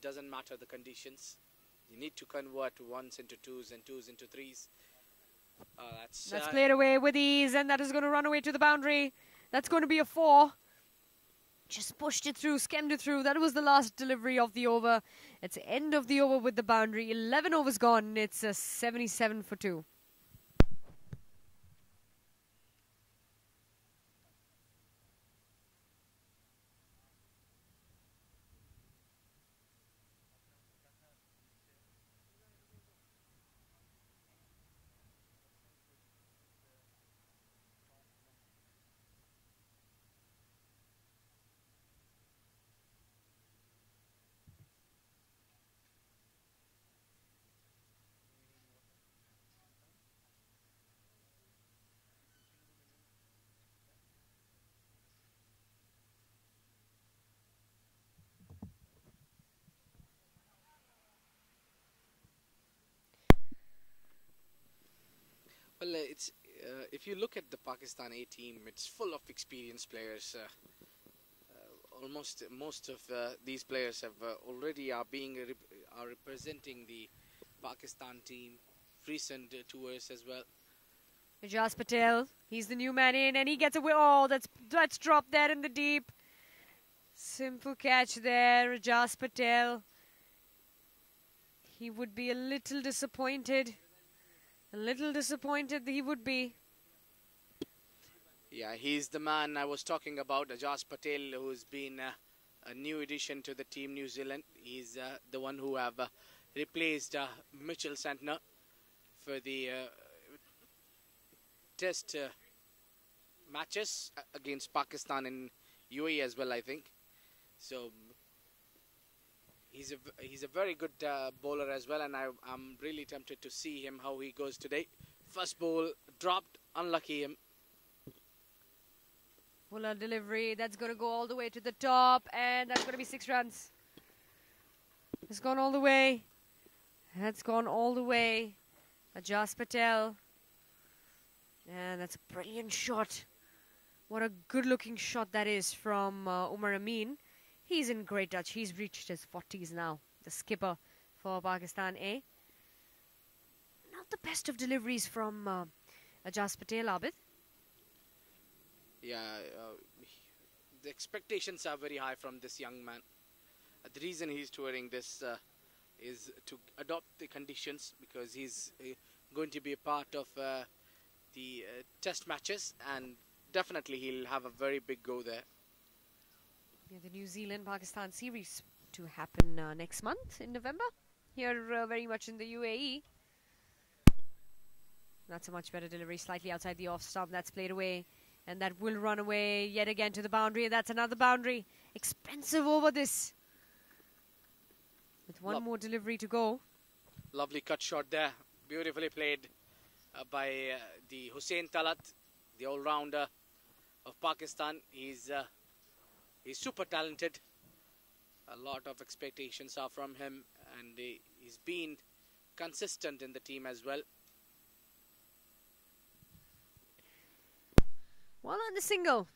Speaker 4: Doesn't matter the conditions. You need to convert ones into twos and twos into threes.
Speaker 1: That's played away with ease, and that is going to run away to the boundary. That's going to be a 4. Just pushed it through, skimmed it through. That was the last delivery of the over. It's the end of the over with the boundary. 11 overs gone. It's a 77 for 2.
Speaker 4: Well, it's if you look at the Pakistan A team, it's full of experienced players. Almost most of these players have already are representing the Pakistan team, recent tours as well.
Speaker 1: Ajaz Patel, he's the new man in, and he gets away. Oh, that's dropped there in the deep. Simple catch there, Ajaz Patel. He would be a little disappointed. A little disappointed he would be.
Speaker 4: Yeah, he's the man I was talking about, Ajaz Patel, who's been a new addition to the team, New Zealand. He's the one who have replaced Mitchell Santner for the test matches against Pakistan and UAE as well, I think. So he's a very good bowler as well, and I'm really tempted to see him how he goes today. First ball dropped, unlucky him.
Speaker 1: Fuller delivery, that's going to go all the way to the top, and that's going to be 6 runs. It's gone all the way. That's gone all the way. Ajaz Patel. And that's a brilliant shot. What a good-looking shot that is from Umar Amin. He's in great touch. He's reached his 40s now, the skipper for Pakistan A. Not the best of deliveries from Ajaz Patel, Abid.
Speaker 4: Yeah, the expectations are very high from this young man. The reason he's touring this is to adopt the conditions, because he's going to be a part of the test matches, and definitely he'll have a very big go there.
Speaker 1: Yeah, the New Zealand-Pakistan series to happen next month in November. Here, very much in the UAE. That's a much better delivery, slightly outside the off stump. That's played away. And that will run away yet again to the boundary. That's another boundary. Expensive over this. With one more delivery to go.
Speaker 4: Lovely cut shot there. Beautifully played by the Hussain Talat, the all-rounder of Pakistan. He's super talented. A lot of expectations are from him, and he's been consistent in the team as well.
Speaker 1: One on the single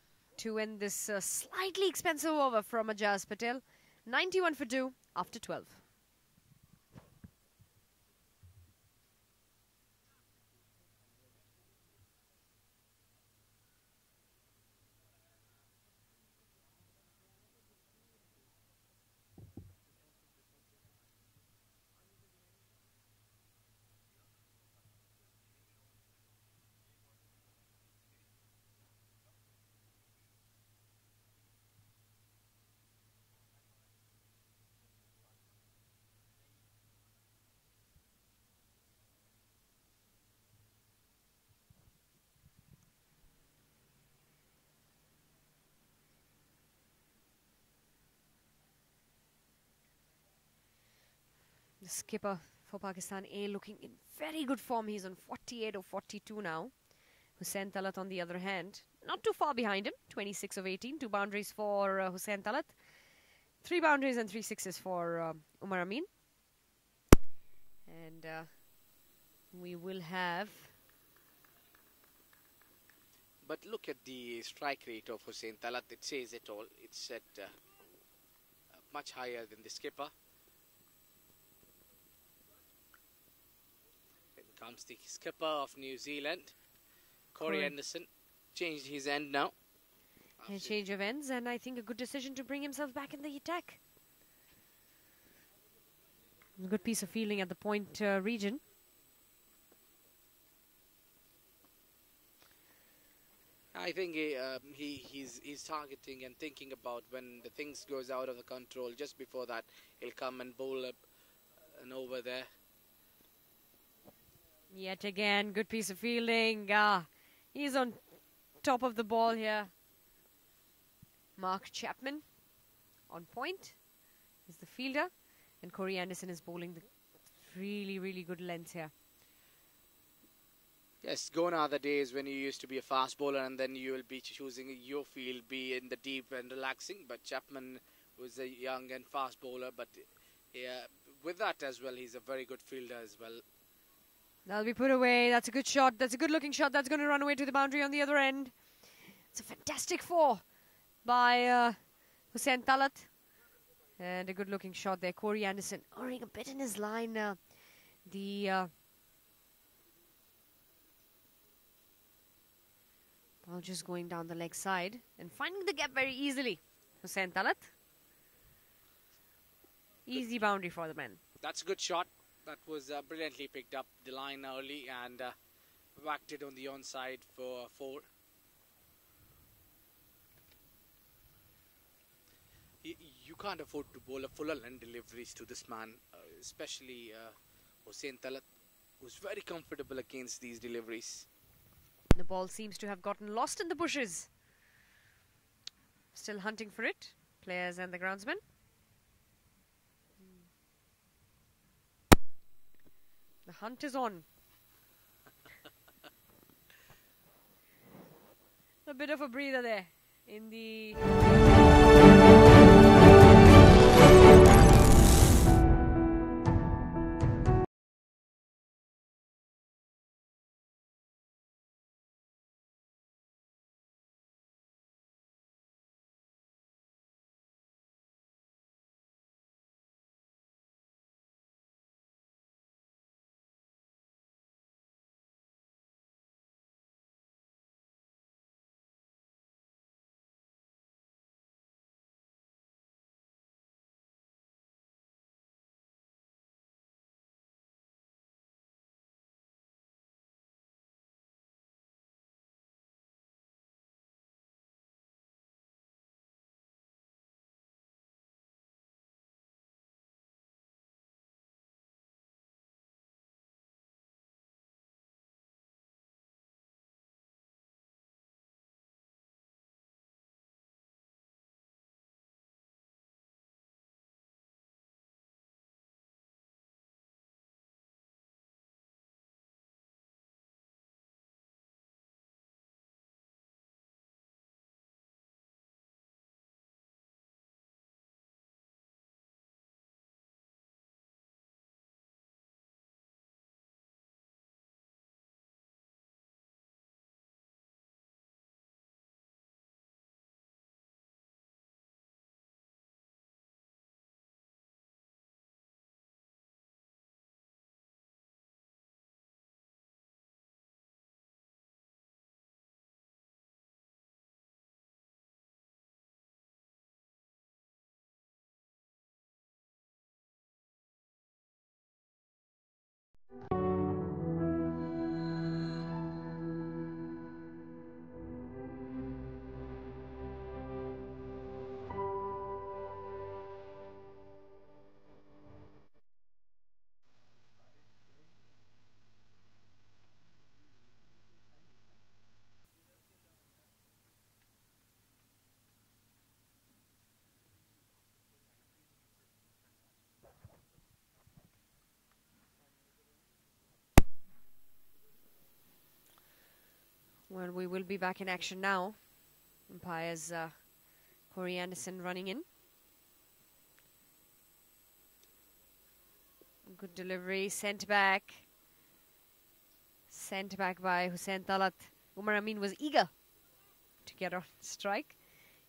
Speaker 1: to end this slightly expensive over from Ajaz Patel. 91 for 2 after 12. The skipper for Pakistan A looking in very good form. He's on 48 of 42 now. Hussain Talat on the other hand, not too far behind him. 26 of 18. 2 boundaries for Hussain Talat. 3 boundaries and 3 sixes for Umar Amin. And we will have...
Speaker 4: But look at the strike rate of Hussain Talat. It says it all. It's at much higher than the skipper. Comes the skipper of New Zealand, Corey Anderson, changed his end now.
Speaker 1: A change of ends, and I think a good decision to bring himself back in the attack. A good piece of fielding at the point region.
Speaker 4: I think he's targeting and thinking about when the things goes out of the control. Just before that, he'll come and bowl up and over there.
Speaker 1: Yet again, good piece of fielding. He's on top of the ball here. Mark Chapman on point is the fielder. And Corey Anderson is bowling the really, really good length here.
Speaker 4: Yes, gone are the days when you used to be a fast bowler and then you will be choosing your field, be in the deep and relaxing. But Chapman was a young and fast bowler. But yeah, with that as well, he's a very good fielder as well.
Speaker 1: That'll be put away. That's a good shot. That's a good looking shot. That's going to run away to the boundary on the other end. It's a fantastic 4 by Hussain Talat. And a good looking shot there. Corey Anderson earning a bit in his line. Ball just going down the leg side and finding the gap very easily. Hussain Talat. Easy boundary for the man.
Speaker 4: That's a good shot. That was brilliantly picked up the line early and whacked it on the onside for 4. You can't afford to bowl a fuller end deliveries to this man, especially Hussain Talat, who's very comfortable against these deliveries.
Speaker 1: The ball seems to have gotten lost in the bushes. Still hunting for it, players and the groundsmen. The hunt is on. A bit of a breather there in the Well, we will be back in action now. Umpires Corey Anderson running in. Good delivery, sent back. Sent back by Hussain Talat. Umar Amin was eager to get on strike.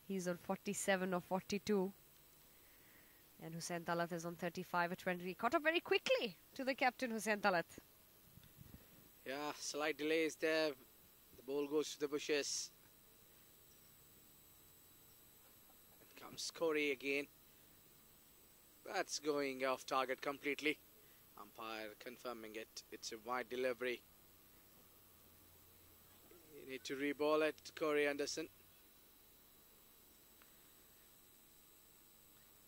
Speaker 1: He's on 47 or 42. And Hussain Talat is on 35 or 20. Caught up very quickly to the captain, Hussain Talat.
Speaker 4: Yeah, slight delays there. The ball goes to the bushes. Comes Corey again. That's going off target completely. Umpire confirming it. It's a wide delivery. You need to re-ball it, Corey Anderson.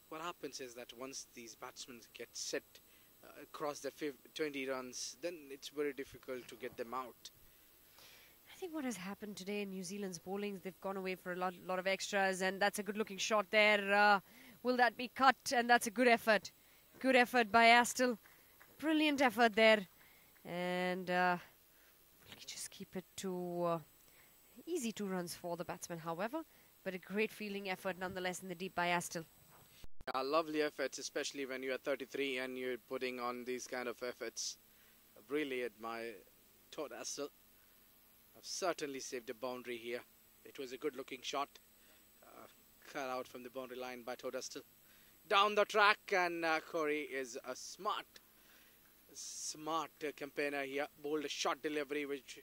Speaker 4: What happens is that once these batsmen get set across the 20 runs, then it's very difficult to get them out.
Speaker 1: I think what has happened today in New Zealand's bowling, they've gone away for a lot of extras, and that's a good looking shot there. Will that be cut? And that's a good effort. Good effort by Astle. Brilliant effort there. And just keep it to easy 2 runs for the batsman, however. But a great fielding effort nonetheless in the deep by Astle.
Speaker 4: Lovely efforts, especially when you are 33 and you're putting on these kind of efforts. I really admire Todd Astle. I've certainly saved a boundary here. It was a good looking shot. Cut out from the boundary line by Todd Astle. Down the track, and Corey is a smart campaigner here. Bowled a short delivery which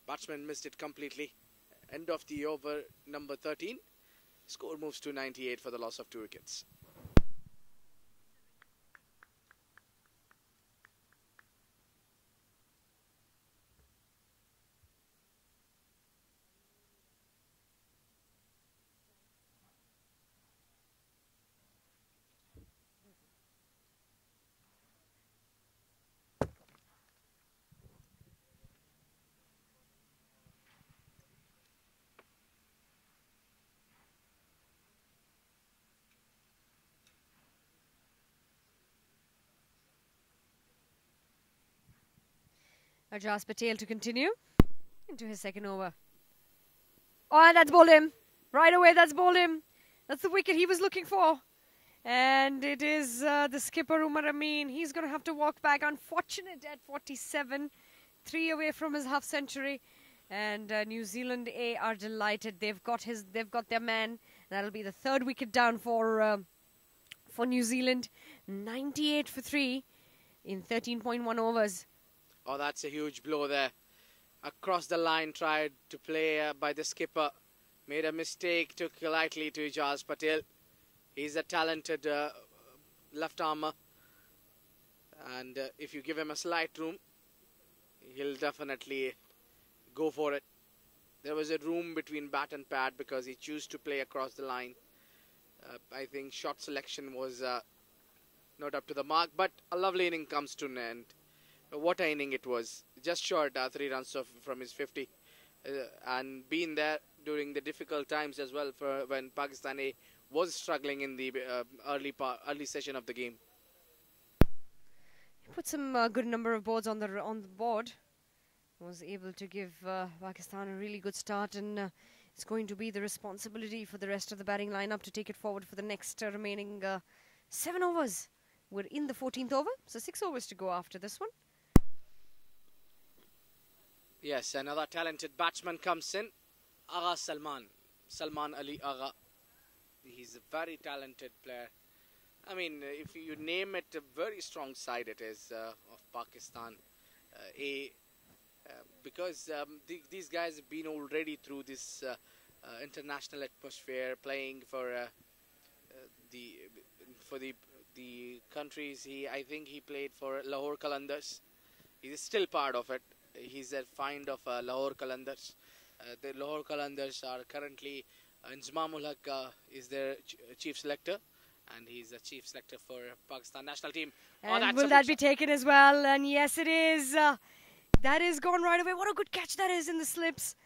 Speaker 4: batsman missed it completely. End of the over, number 13. Score moves to 98 for the loss of 2 wickets.
Speaker 1: Ajaz Patel to continue into his second over. Oh, and that's bowled him. Right away, that's bowled him. That's the wicket he was looking for. And it is the skipper, Umar Amin. He's going to have to walk back. Unfortunate at 47. 3 away from his half century. And New Zealand A are delighted. They've got their man. That'll be the 3rd wicket down for New Zealand. 98 for 3 in 13.1 overs.
Speaker 4: Oh, that's a huge blow there. Across the line, tried to play by the skipper. Made a mistake, took lightly to Ajaz Patel. He's a talented left armer. And if you give him a slight room, he'll definitely go for it. There was a room between bat and pad because he chose to play across the line. I think shot selection was not up to the mark, but a lovely inning comes to an end. What an inning it was. Just short 3 runs from his 50. And been there during the difficult times as well for when Pakistan A was struggling in the early session of the game.
Speaker 1: He put some good number of boards on the board. Was able to give Pakistan a really good start, and it's going to be the responsibility for the rest of the batting lineup to take it forward for the next remaining 7 overs. We're in the 14th over, so 6 overs to go after this one.
Speaker 4: Yes, another talented batsman comes in. Agha Salman Ali Agha. He's a very talented player. I mean, if you name it, a very strong side it is of Pakistan A. Because these guys have been already through this international atmosphere, playing for the countries. I think he played for Lahore Qalandars, He's still part of it. He's a find of Lahore Qalandars. The Lahore Qalandars are currently Inzamamul Haq is their chief selector, and he's the chief selector for Pakistan national team.
Speaker 1: And will that be taken as well? And yes, it is. That is gone right away. What a good catch that is in the slips.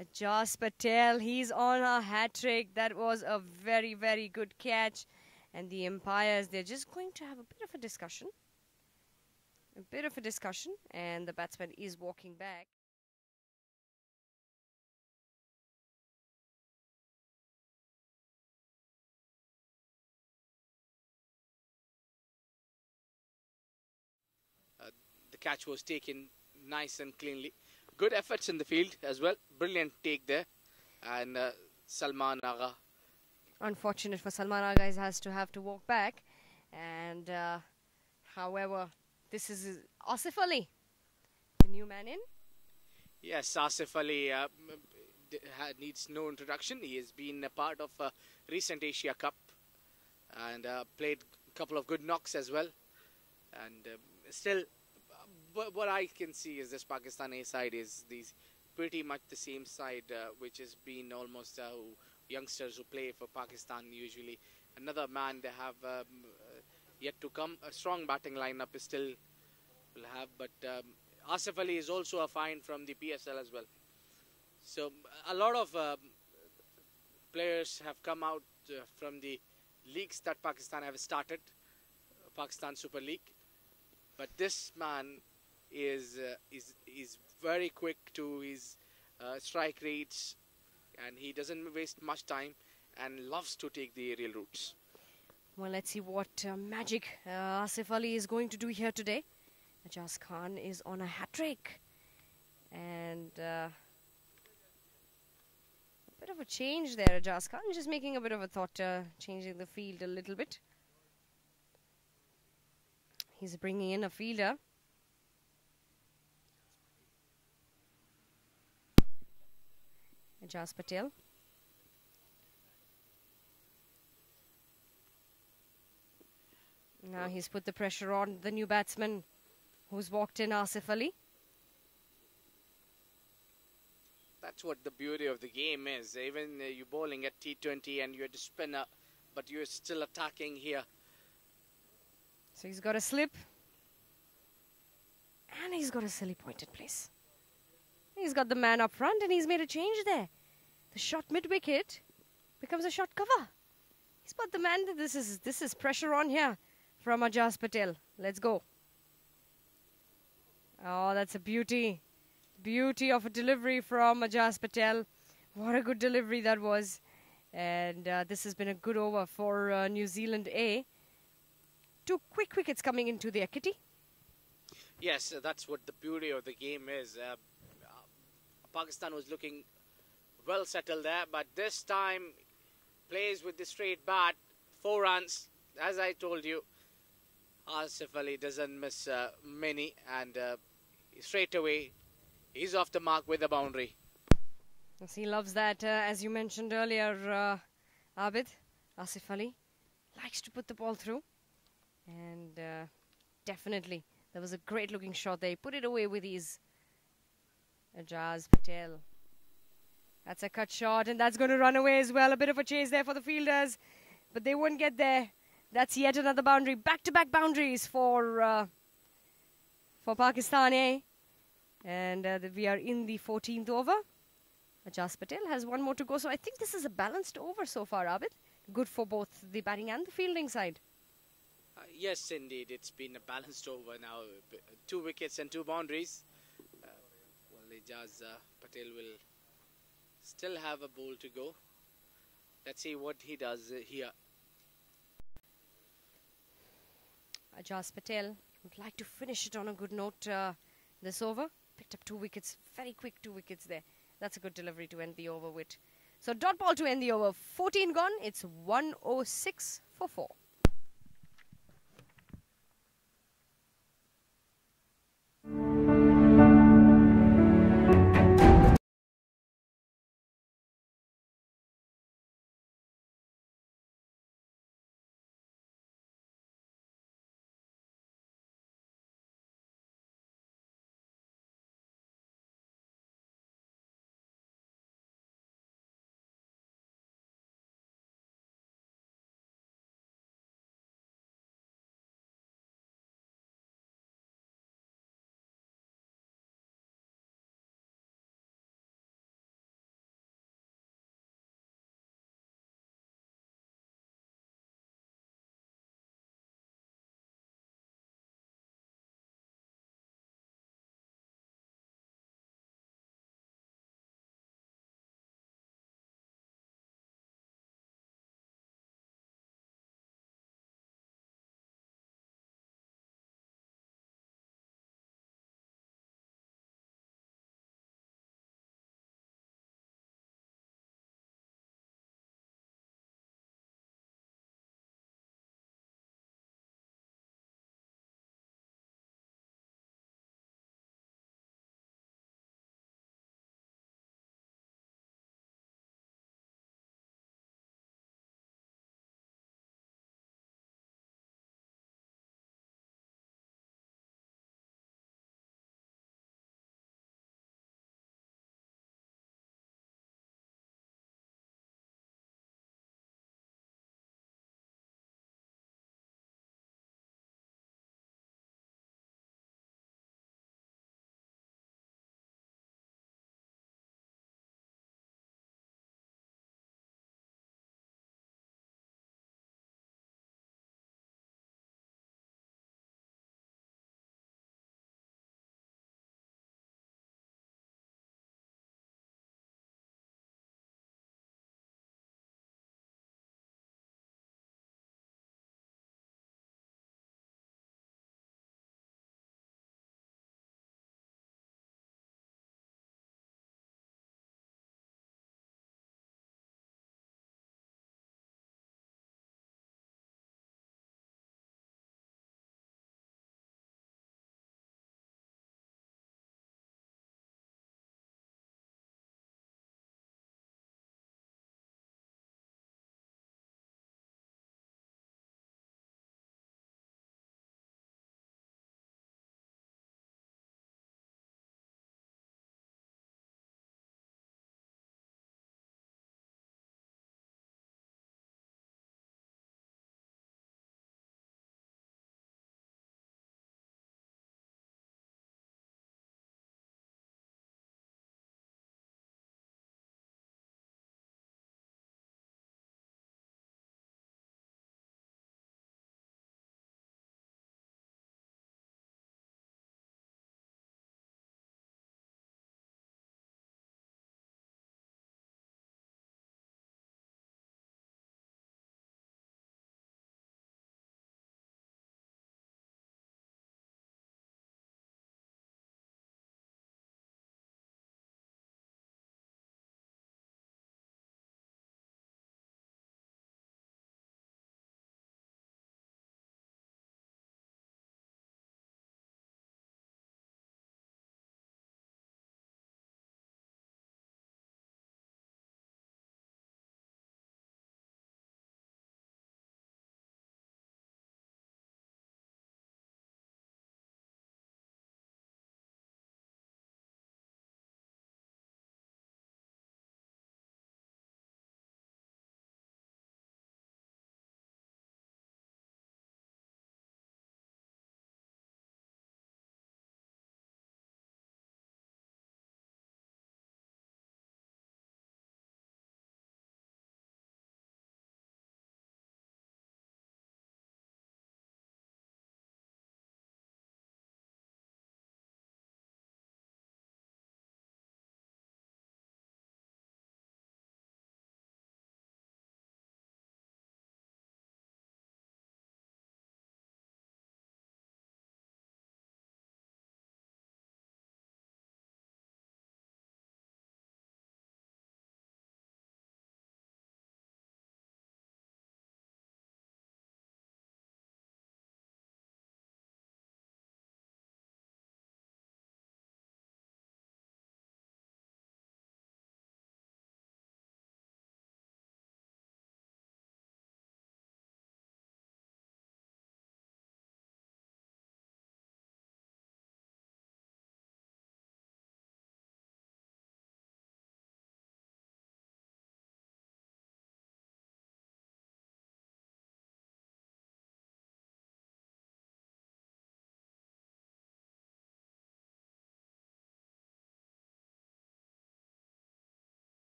Speaker 1: Ajaz Patel, he's on a hat-trick. That was a very, very good catch. And the umpires, they're just going to have a bit of a discussion. And the batsman is walking back.
Speaker 4: The catch was taken nice and cleanly. Good efforts in the field as well. Brilliant take there. And Salman Agha.
Speaker 1: Unfortunate for Salman Agha, he has to walk back. And however, this is Asif Ali, the new man in.
Speaker 4: Yes, Asif Ali needs no introduction. He has been a part of recent Asia Cup and played a couple of good knocks as well. And still, what I can see is this Pakistani side is pretty much the same side which has been almost youngsters who play for Pakistan usually. Another man they have yet to come. A strong batting lineup is still will have, but Asif Ali is also a find from the PSL as well. So a lot of players have come out from the leagues that Pakistan have started, Pakistan Super League. But this man is very quick to his strike rates, and he doesn't waste much time and loves to take the aerial routes.
Speaker 1: Well, let's see what magic Asif Ali is going to do here today. Ajaz Khan is on a hat-trick. And a bit of a change there, Ajaz Khan. Just making a bit of a thought, changing the field a little bit. He's bringing in a fielder. Ajaz Patel. Now he's put the pressure on the new batsman who's walked in, Asif Ali.
Speaker 4: That's what the beauty of the game is. Even you're bowling at T20 and you're the spinner, but you're still attacking here.
Speaker 1: So he's got a slip. And he's got a silly pointed place. He's got the man up front and he's made a change there. The shot mid-wicket becomes a shot cover. He's put the man, this is pressure on here from Ajaz Patel. Let's go. Oh, that's a beauty. Beauty of a delivery from Ajaz Patel. What a good delivery that was. And this has been a good over for New Zealand A. 2 quick wickets coming into their kitty.
Speaker 4: Yes, that's what the beauty of the game is. Pakistan was looking well settled there, but this time plays with the straight bat. 4 runs, as I told you. Asif Ali doesn't miss many, and straight away he's off the mark with a boundary.
Speaker 1: Yes, he loves that, as you mentioned earlier, Abid. Asif Ali likes to put the ball through, and definitely there was a great looking shot there. He put it away with ease. Ajaz Patel. That's a cut shot, and that's going to run away as well. A bit of a chase there for the fielders, but they won't get there. That's yet another boundary. Back-to-back boundaries for Pakistan, eh? And we are in the 14th over. Ajaz Patel has 1 more to go. So I think this is a balanced over so far, Abid. Good for both the batting and the fielding side.
Speaker 4: Yes, indeed. It's been a balanced over now. 2 wickets and 2 boundaries. Well, Ajaz Patel will still have a bowl to go. Let's see what he does here.
Speaker 1: Ajaz Patel would like to finish it on a good note this over. Picked up 2 wickets, very quick 2 wickets there. That's a good delivery to end the over with. So dot ball to end the over. 14 gone, it's 106 for 4.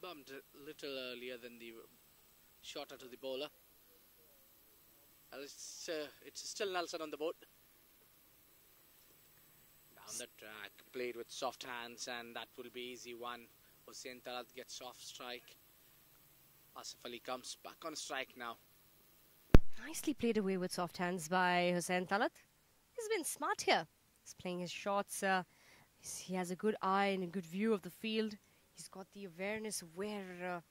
Speaker 4: bumped a little earlier than the shot to the bowler. It's still Nelson on the board. Down the track, played with soft hands, and that will be easy one. Hussain Talat gets off strike. Asif Ali comes back on strike now.
Speaker 1: Nicely played away with soft hands by Hussain Talat. He's been smart here. He's playing his shots. He has a good eye and a good view of the field. He's got the awareness of where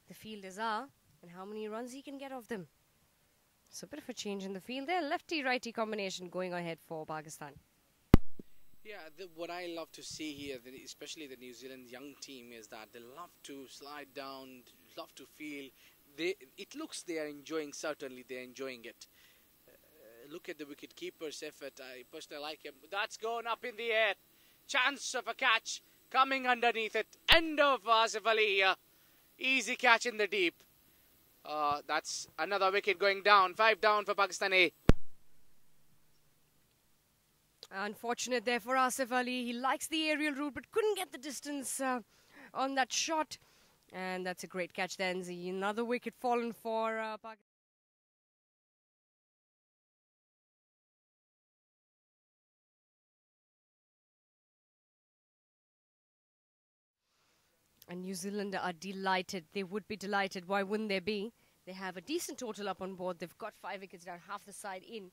Speaker 1: the fielders are and how many runs he can get off them. So a bit of a change in the field there. Lefty-righty combination going ahead for Pakistan.
Speaker 4: Yeah, what I love to see here, especially the New Zealand young team, is that they love to slide down, love to feel. It looks they are enjoying, certainly they are enjoying it. Look at the wicket-keeper's effort. I personally like him. That's going up in the air. Chance of a catch coming underneath it. End of Asif Ali here. Easy catch in the deep. That's another wicket going down. 5 down for Pakistan A.
Speaker 1: Unfortunate there for Asif Ali. He likes the aerial route but couldn't get the distance on that shot. And that's a great catch then. Another wicket fallen for Pakistan. And New Zealand are delighted. They would be delighted. Why wouldn't they be? They have a decent total up on board. They've got 5 wickets down, half the side in.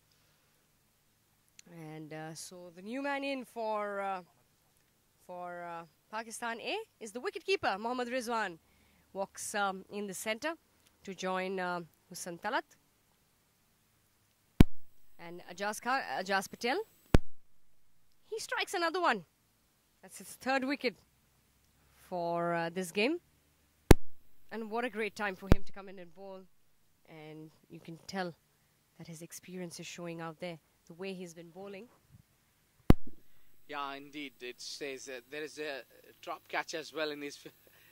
Speaker 1: And so the new man in for Pakistan A is the wicketkeeper, Mohammad Rizwan. Walks in the centre to join Hussain Talat. And Ajaz Patel. He strikes another one. That's his 3rd wicket for this game. And what a great time for him to come in and bowl. And you can tell that his experience is showing out there, the way he's been bowling.
Speaker 4: Yeah, indeed. It says there is a drop catch as well in his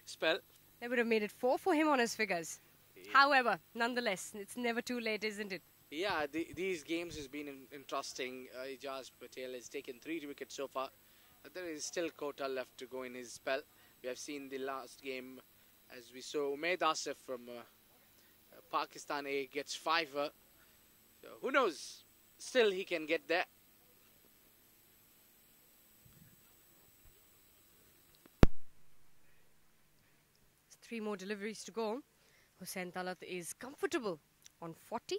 Speaker 4: spell.
Speaker 1: They would have made it 4 for him on his figures. Yeah. However, nonetheless, it's never too late, isn't it?
Speaker 4: Yeah, these games has been interesting. Ajaz Patel has taken 3 wickets so far. There is still quota left to go in his spell. We have seen the last game, as we saw, Umaid Asif from Pakistan A gets 5. So who knows? Still he can get there.
Speaker 1: There's 3 more deliveries to go. Hussain Talat is comfortable on 40.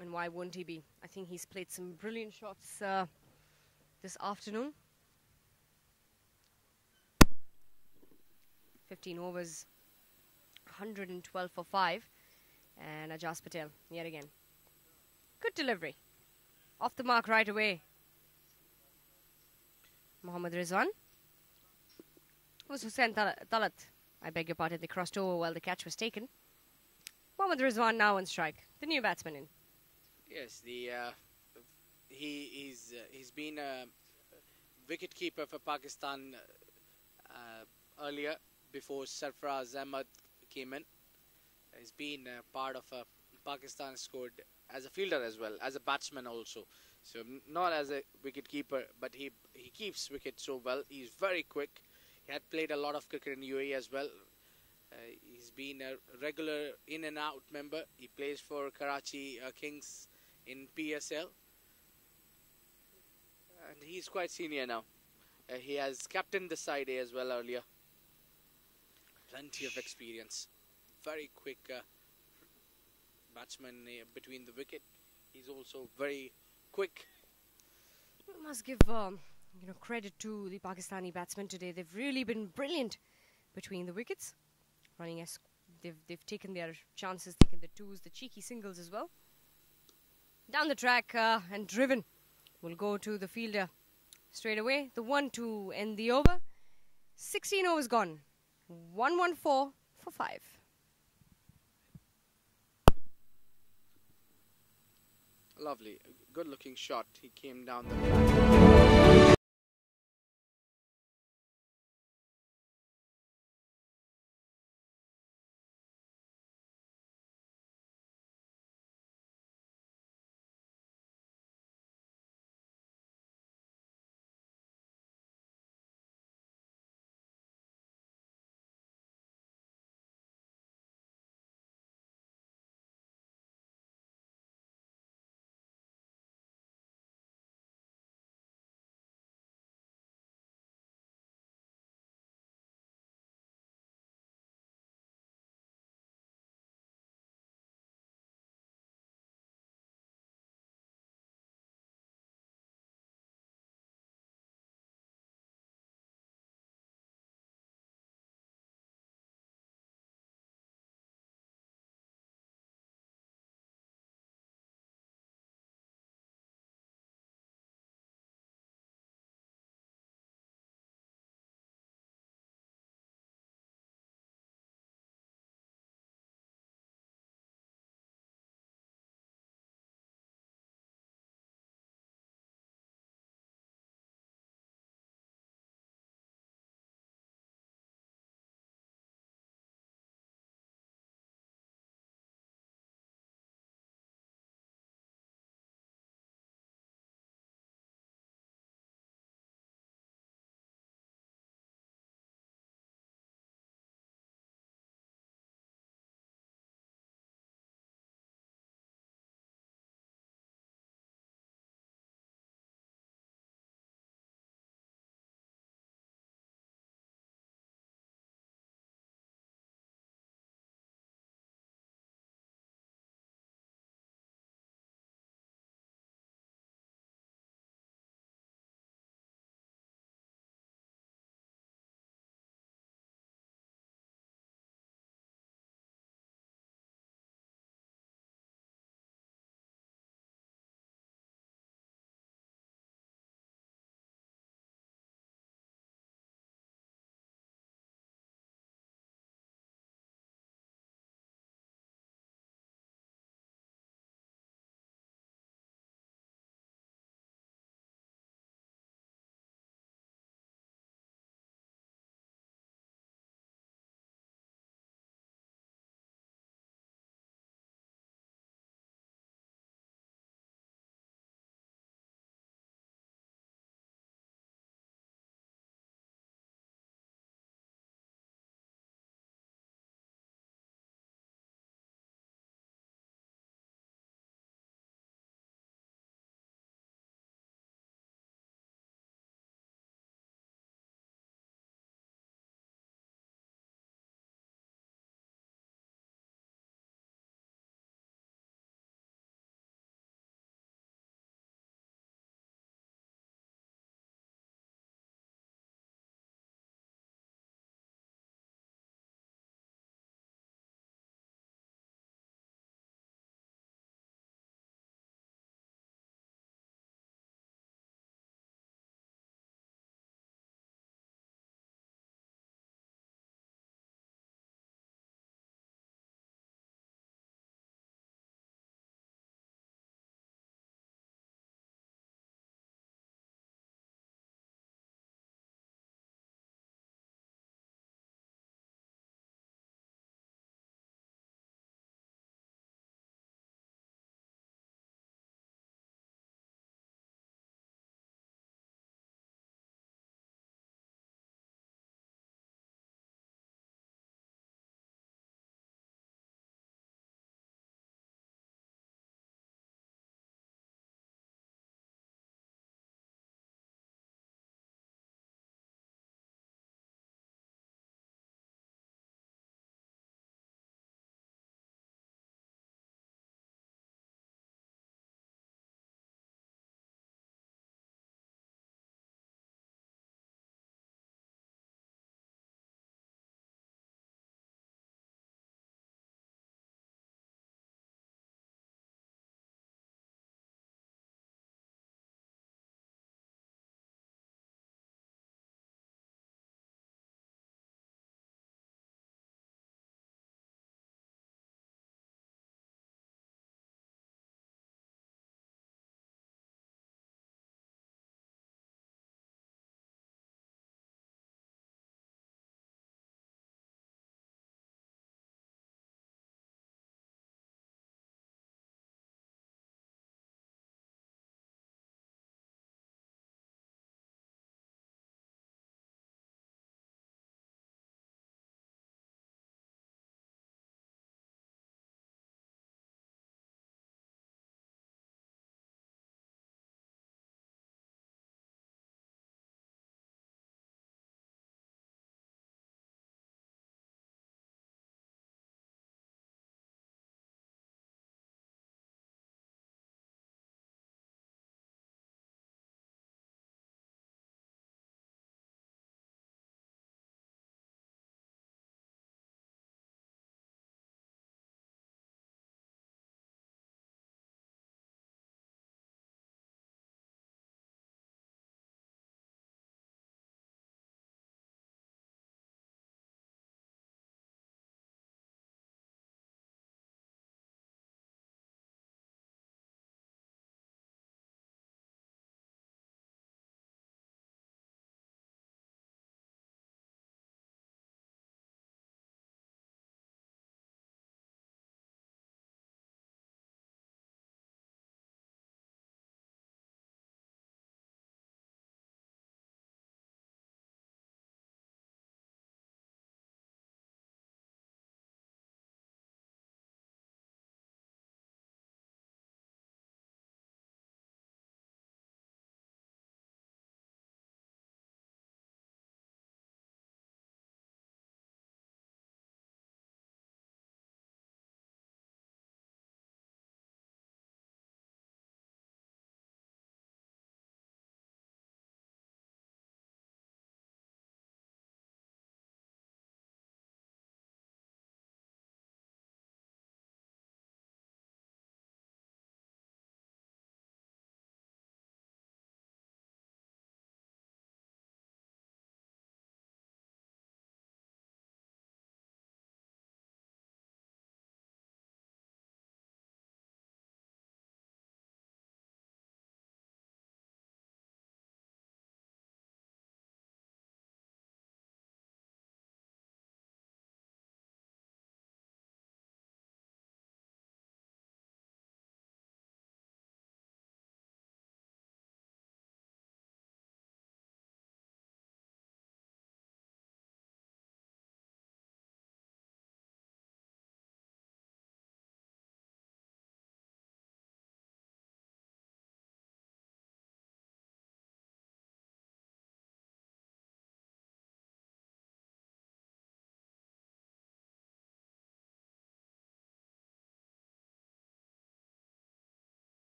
Speaker 1: And why won't he be? I think he's played some brilliant shots this afternoon. 15 overs, 112 for 5. And Ajaz Patel, yet again. Good delivery. Off the mark right away. Mohammad Rizwan. It was Hussain Talat. I beg your pardon, they crossed over while the catch was taken. Mohammad Rizwan now on strike. The new batsman in.
Speaker 4: Yes, he's been a wicket keeper for Pakistan earlier, before Sarfaraz Ahmed came in. He's been part of Pakistan squad as a fielder as well, as a batsman also. So not as a wicket keeper, but he keeps wicket so well. He's very quick. He had played a lot of cricket in UAE as well. He's been a regular in and out member. He plays for Karachi Kings in PSL. And he's quite senior now. He has captained the side A as well earlier. Plenty of experience. Very quick batsman between the wicket. He's also very quick.
Speaker 1: We must give credit to the Pakistani batsmen today. They've really been brilliant between the wickets. Running as they've taken their chances, taken the 2s, the cheeky singles as well. Down the track and driven. Will go to the fielder straight away. The 1 to end the over. 16 overs gone. 114 for 5.
Speaker 4: Lovely. Good looking shot. He came down the track.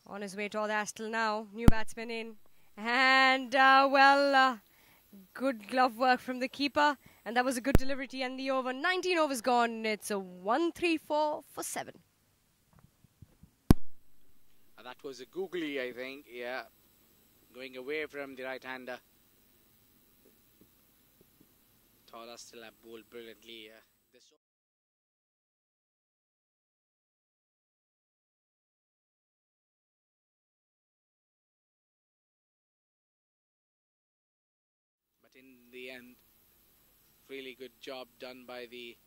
Speaker 1: On his way toward Astle now. New batsman in. And, good glove work from the keeper. And that was a good delivery to end the over. 19 overs gone. It's a 1-3-4 for 7.
Speaker 4: That was a googly, I think. Yeah. Going away from the right-hander. Thoda still have bowled brilliantly. But in the end, really good job done by the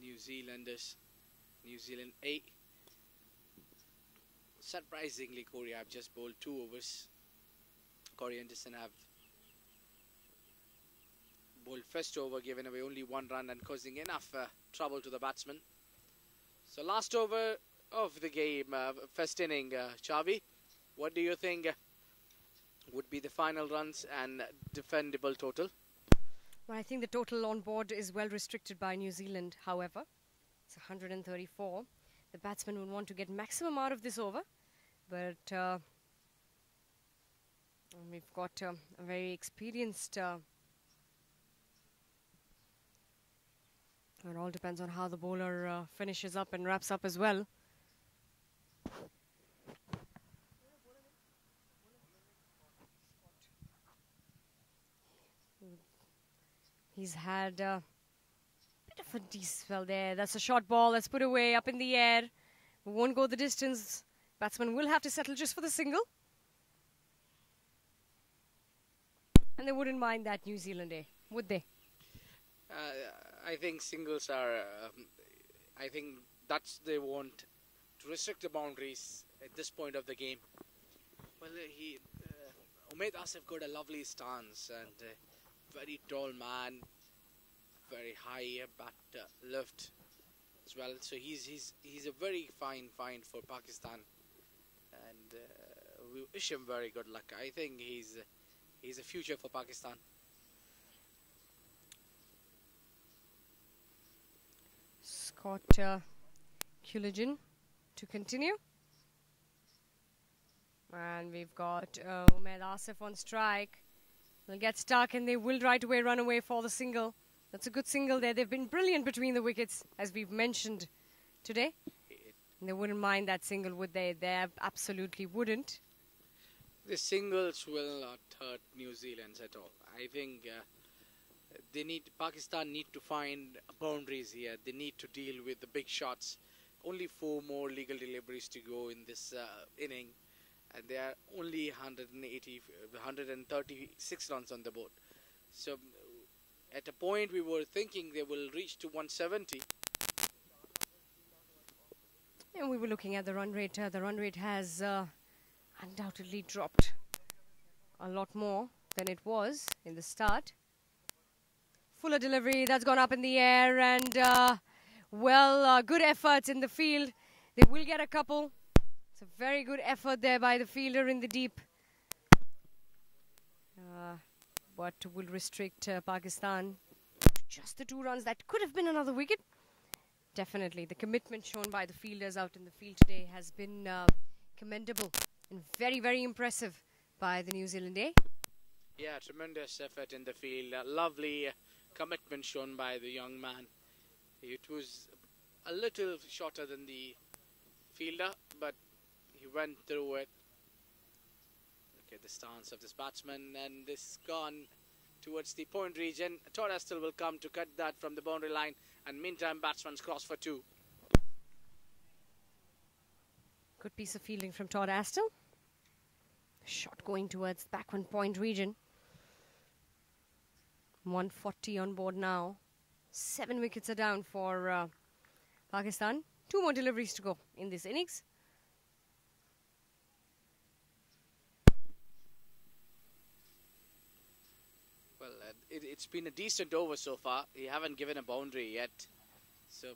Speaker 4: New Zealanders. New Zealand 8. Surprisingly, Corey have just bowled 2 overs. Corey Anderson have bowled first over, given away only 1 run and causing enough trouble to the batsman. So last over of the game, first inning, Chavi, what do you think would be the final runs and defendable total?
Speaker 1: Well, I think the total on board is well restricted by New Zealand, however. It's 134. The batsman would want to get maximum out of this over. But we've got a very experienced... it all depends on how the bowler finishes up and wraps up as well. He's had a bit of a decent spell there. That's a short ball. Let's put away up in the air. We won't go the distance. Batsman will have to settle just for the single. And they wouldn't mind that New Zealand day, would they?
Speaker 4: I think singles are... I think that's they want to restrict the boundaries at this point of the game. Well, Umaid Asif got a lovely stance and very tall man, very high bat lift as well. So he's a very fine find for Pakistan, and we wish him very good luck. I think he's a future for Pakistan.
Speaker 1: Scott Culligan to continue. And we've got Umaid Asif on strike. They'll get stuck and they will right away run away for the single. That's a good single there. They've been brilliant between the wickets, as we've mentioned today. And they wouldn't mind that single, would they? They absolutely wouldn't.
Speaker 4: The singles will not hurt New Zealand at all. I think Pakistan need to find boundaries here. They need to deal with the big shots. Only 4 more legal deliveries to go in this inning. And there are only 136 runs on the board. So at a point we were thinking they will reach to 170.
Speaker 1: And we were looking at the run rate. The run rate has undoubtedly dropped a lot more than it was in the start. Fuller delivery, that's gone up in the air, and good efforts in the field. They will get a couple. It's a very good effort there by the fielder in the deep. But will restrict Pakistan to just the 2 runs. That could have been another wicket. Definitely. The commitment shown by the fielders out in the field today has been commendable and very, very impressive by the New Zealand A.
Speaker 4: Yeah, tremendous effort in the field. Lovely commitment shown by the young man. It was a little shorter than the fielder, but he went through it. Look at the stance of this batsman, and this gone towards the point region. Thoda still will come to cut that from the boundary line, and meantime batsman's cross for 2.
Speaker 1: Good piece of fielding from Todd Astle. Shot going towards the backward point region. 140 on board now. 7 wickets are down for Pakistan. 2 more deliveries to go in this innings.
Speaker 4: Well, it's been a decent over so far. He haven't given a boundary yet. So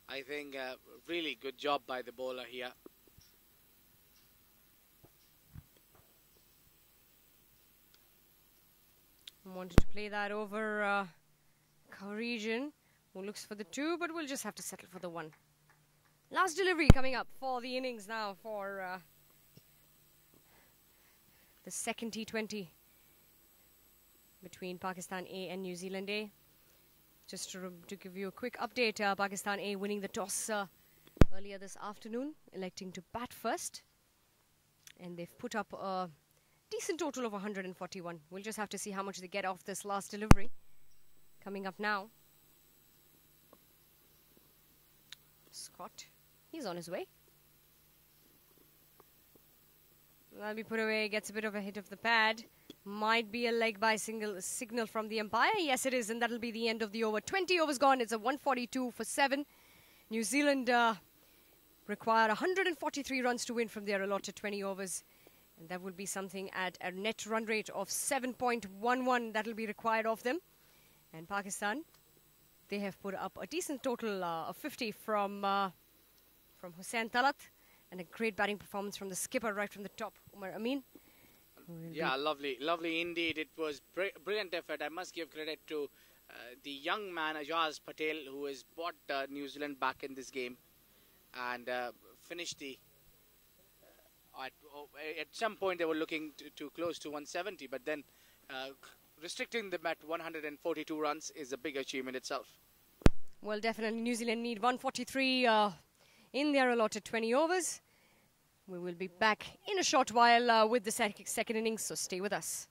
Speaker 4: I think really good job by the bowler here.
Speaker 1: Wanted to play that over region, who looks for the 2, but we'll just have to settle for the 1. Last delivery coming up for the innings now for the second T20 between Pakistan A and New Zealand A. Just to give you a quick update, Pakistan A winning the toss earlier this afternoon, electing to bat first. And they've put up a decent total of 141. We'll just have to see how much they get off this last delivery. Coming up now. Scott, he's on his way. That'll be put away, gets a bit of a hit of the pad. Might be a leg by signal from the umpire. Yes, it is, and that'll be the end of the over. 20 overs gone. It's a 142 for 7. New Zealand require 143 runs to win from their allotted 20 overs. And that will be something at a net run rate of 7.11 that'll be required of them. And Pakistan, they have put up a decent total of 50 from Hussain Talat. And a great batting performance from the skipper right from the top, Umar Amin.
Speaker 4: Yeah, lovely indeed. It was brilliant effort. I must give credit to the young man Ajaz Patel, who has brought New Zealand back in this game and finished the. At some point they were looking to close to 170, but then restricting them at 142 runs is a big achievement itself.
Speaker 1: Well, definitely New Zealand need 143 in their allotted 20 overs. We will be back in a short while with the second innings, so stay with us.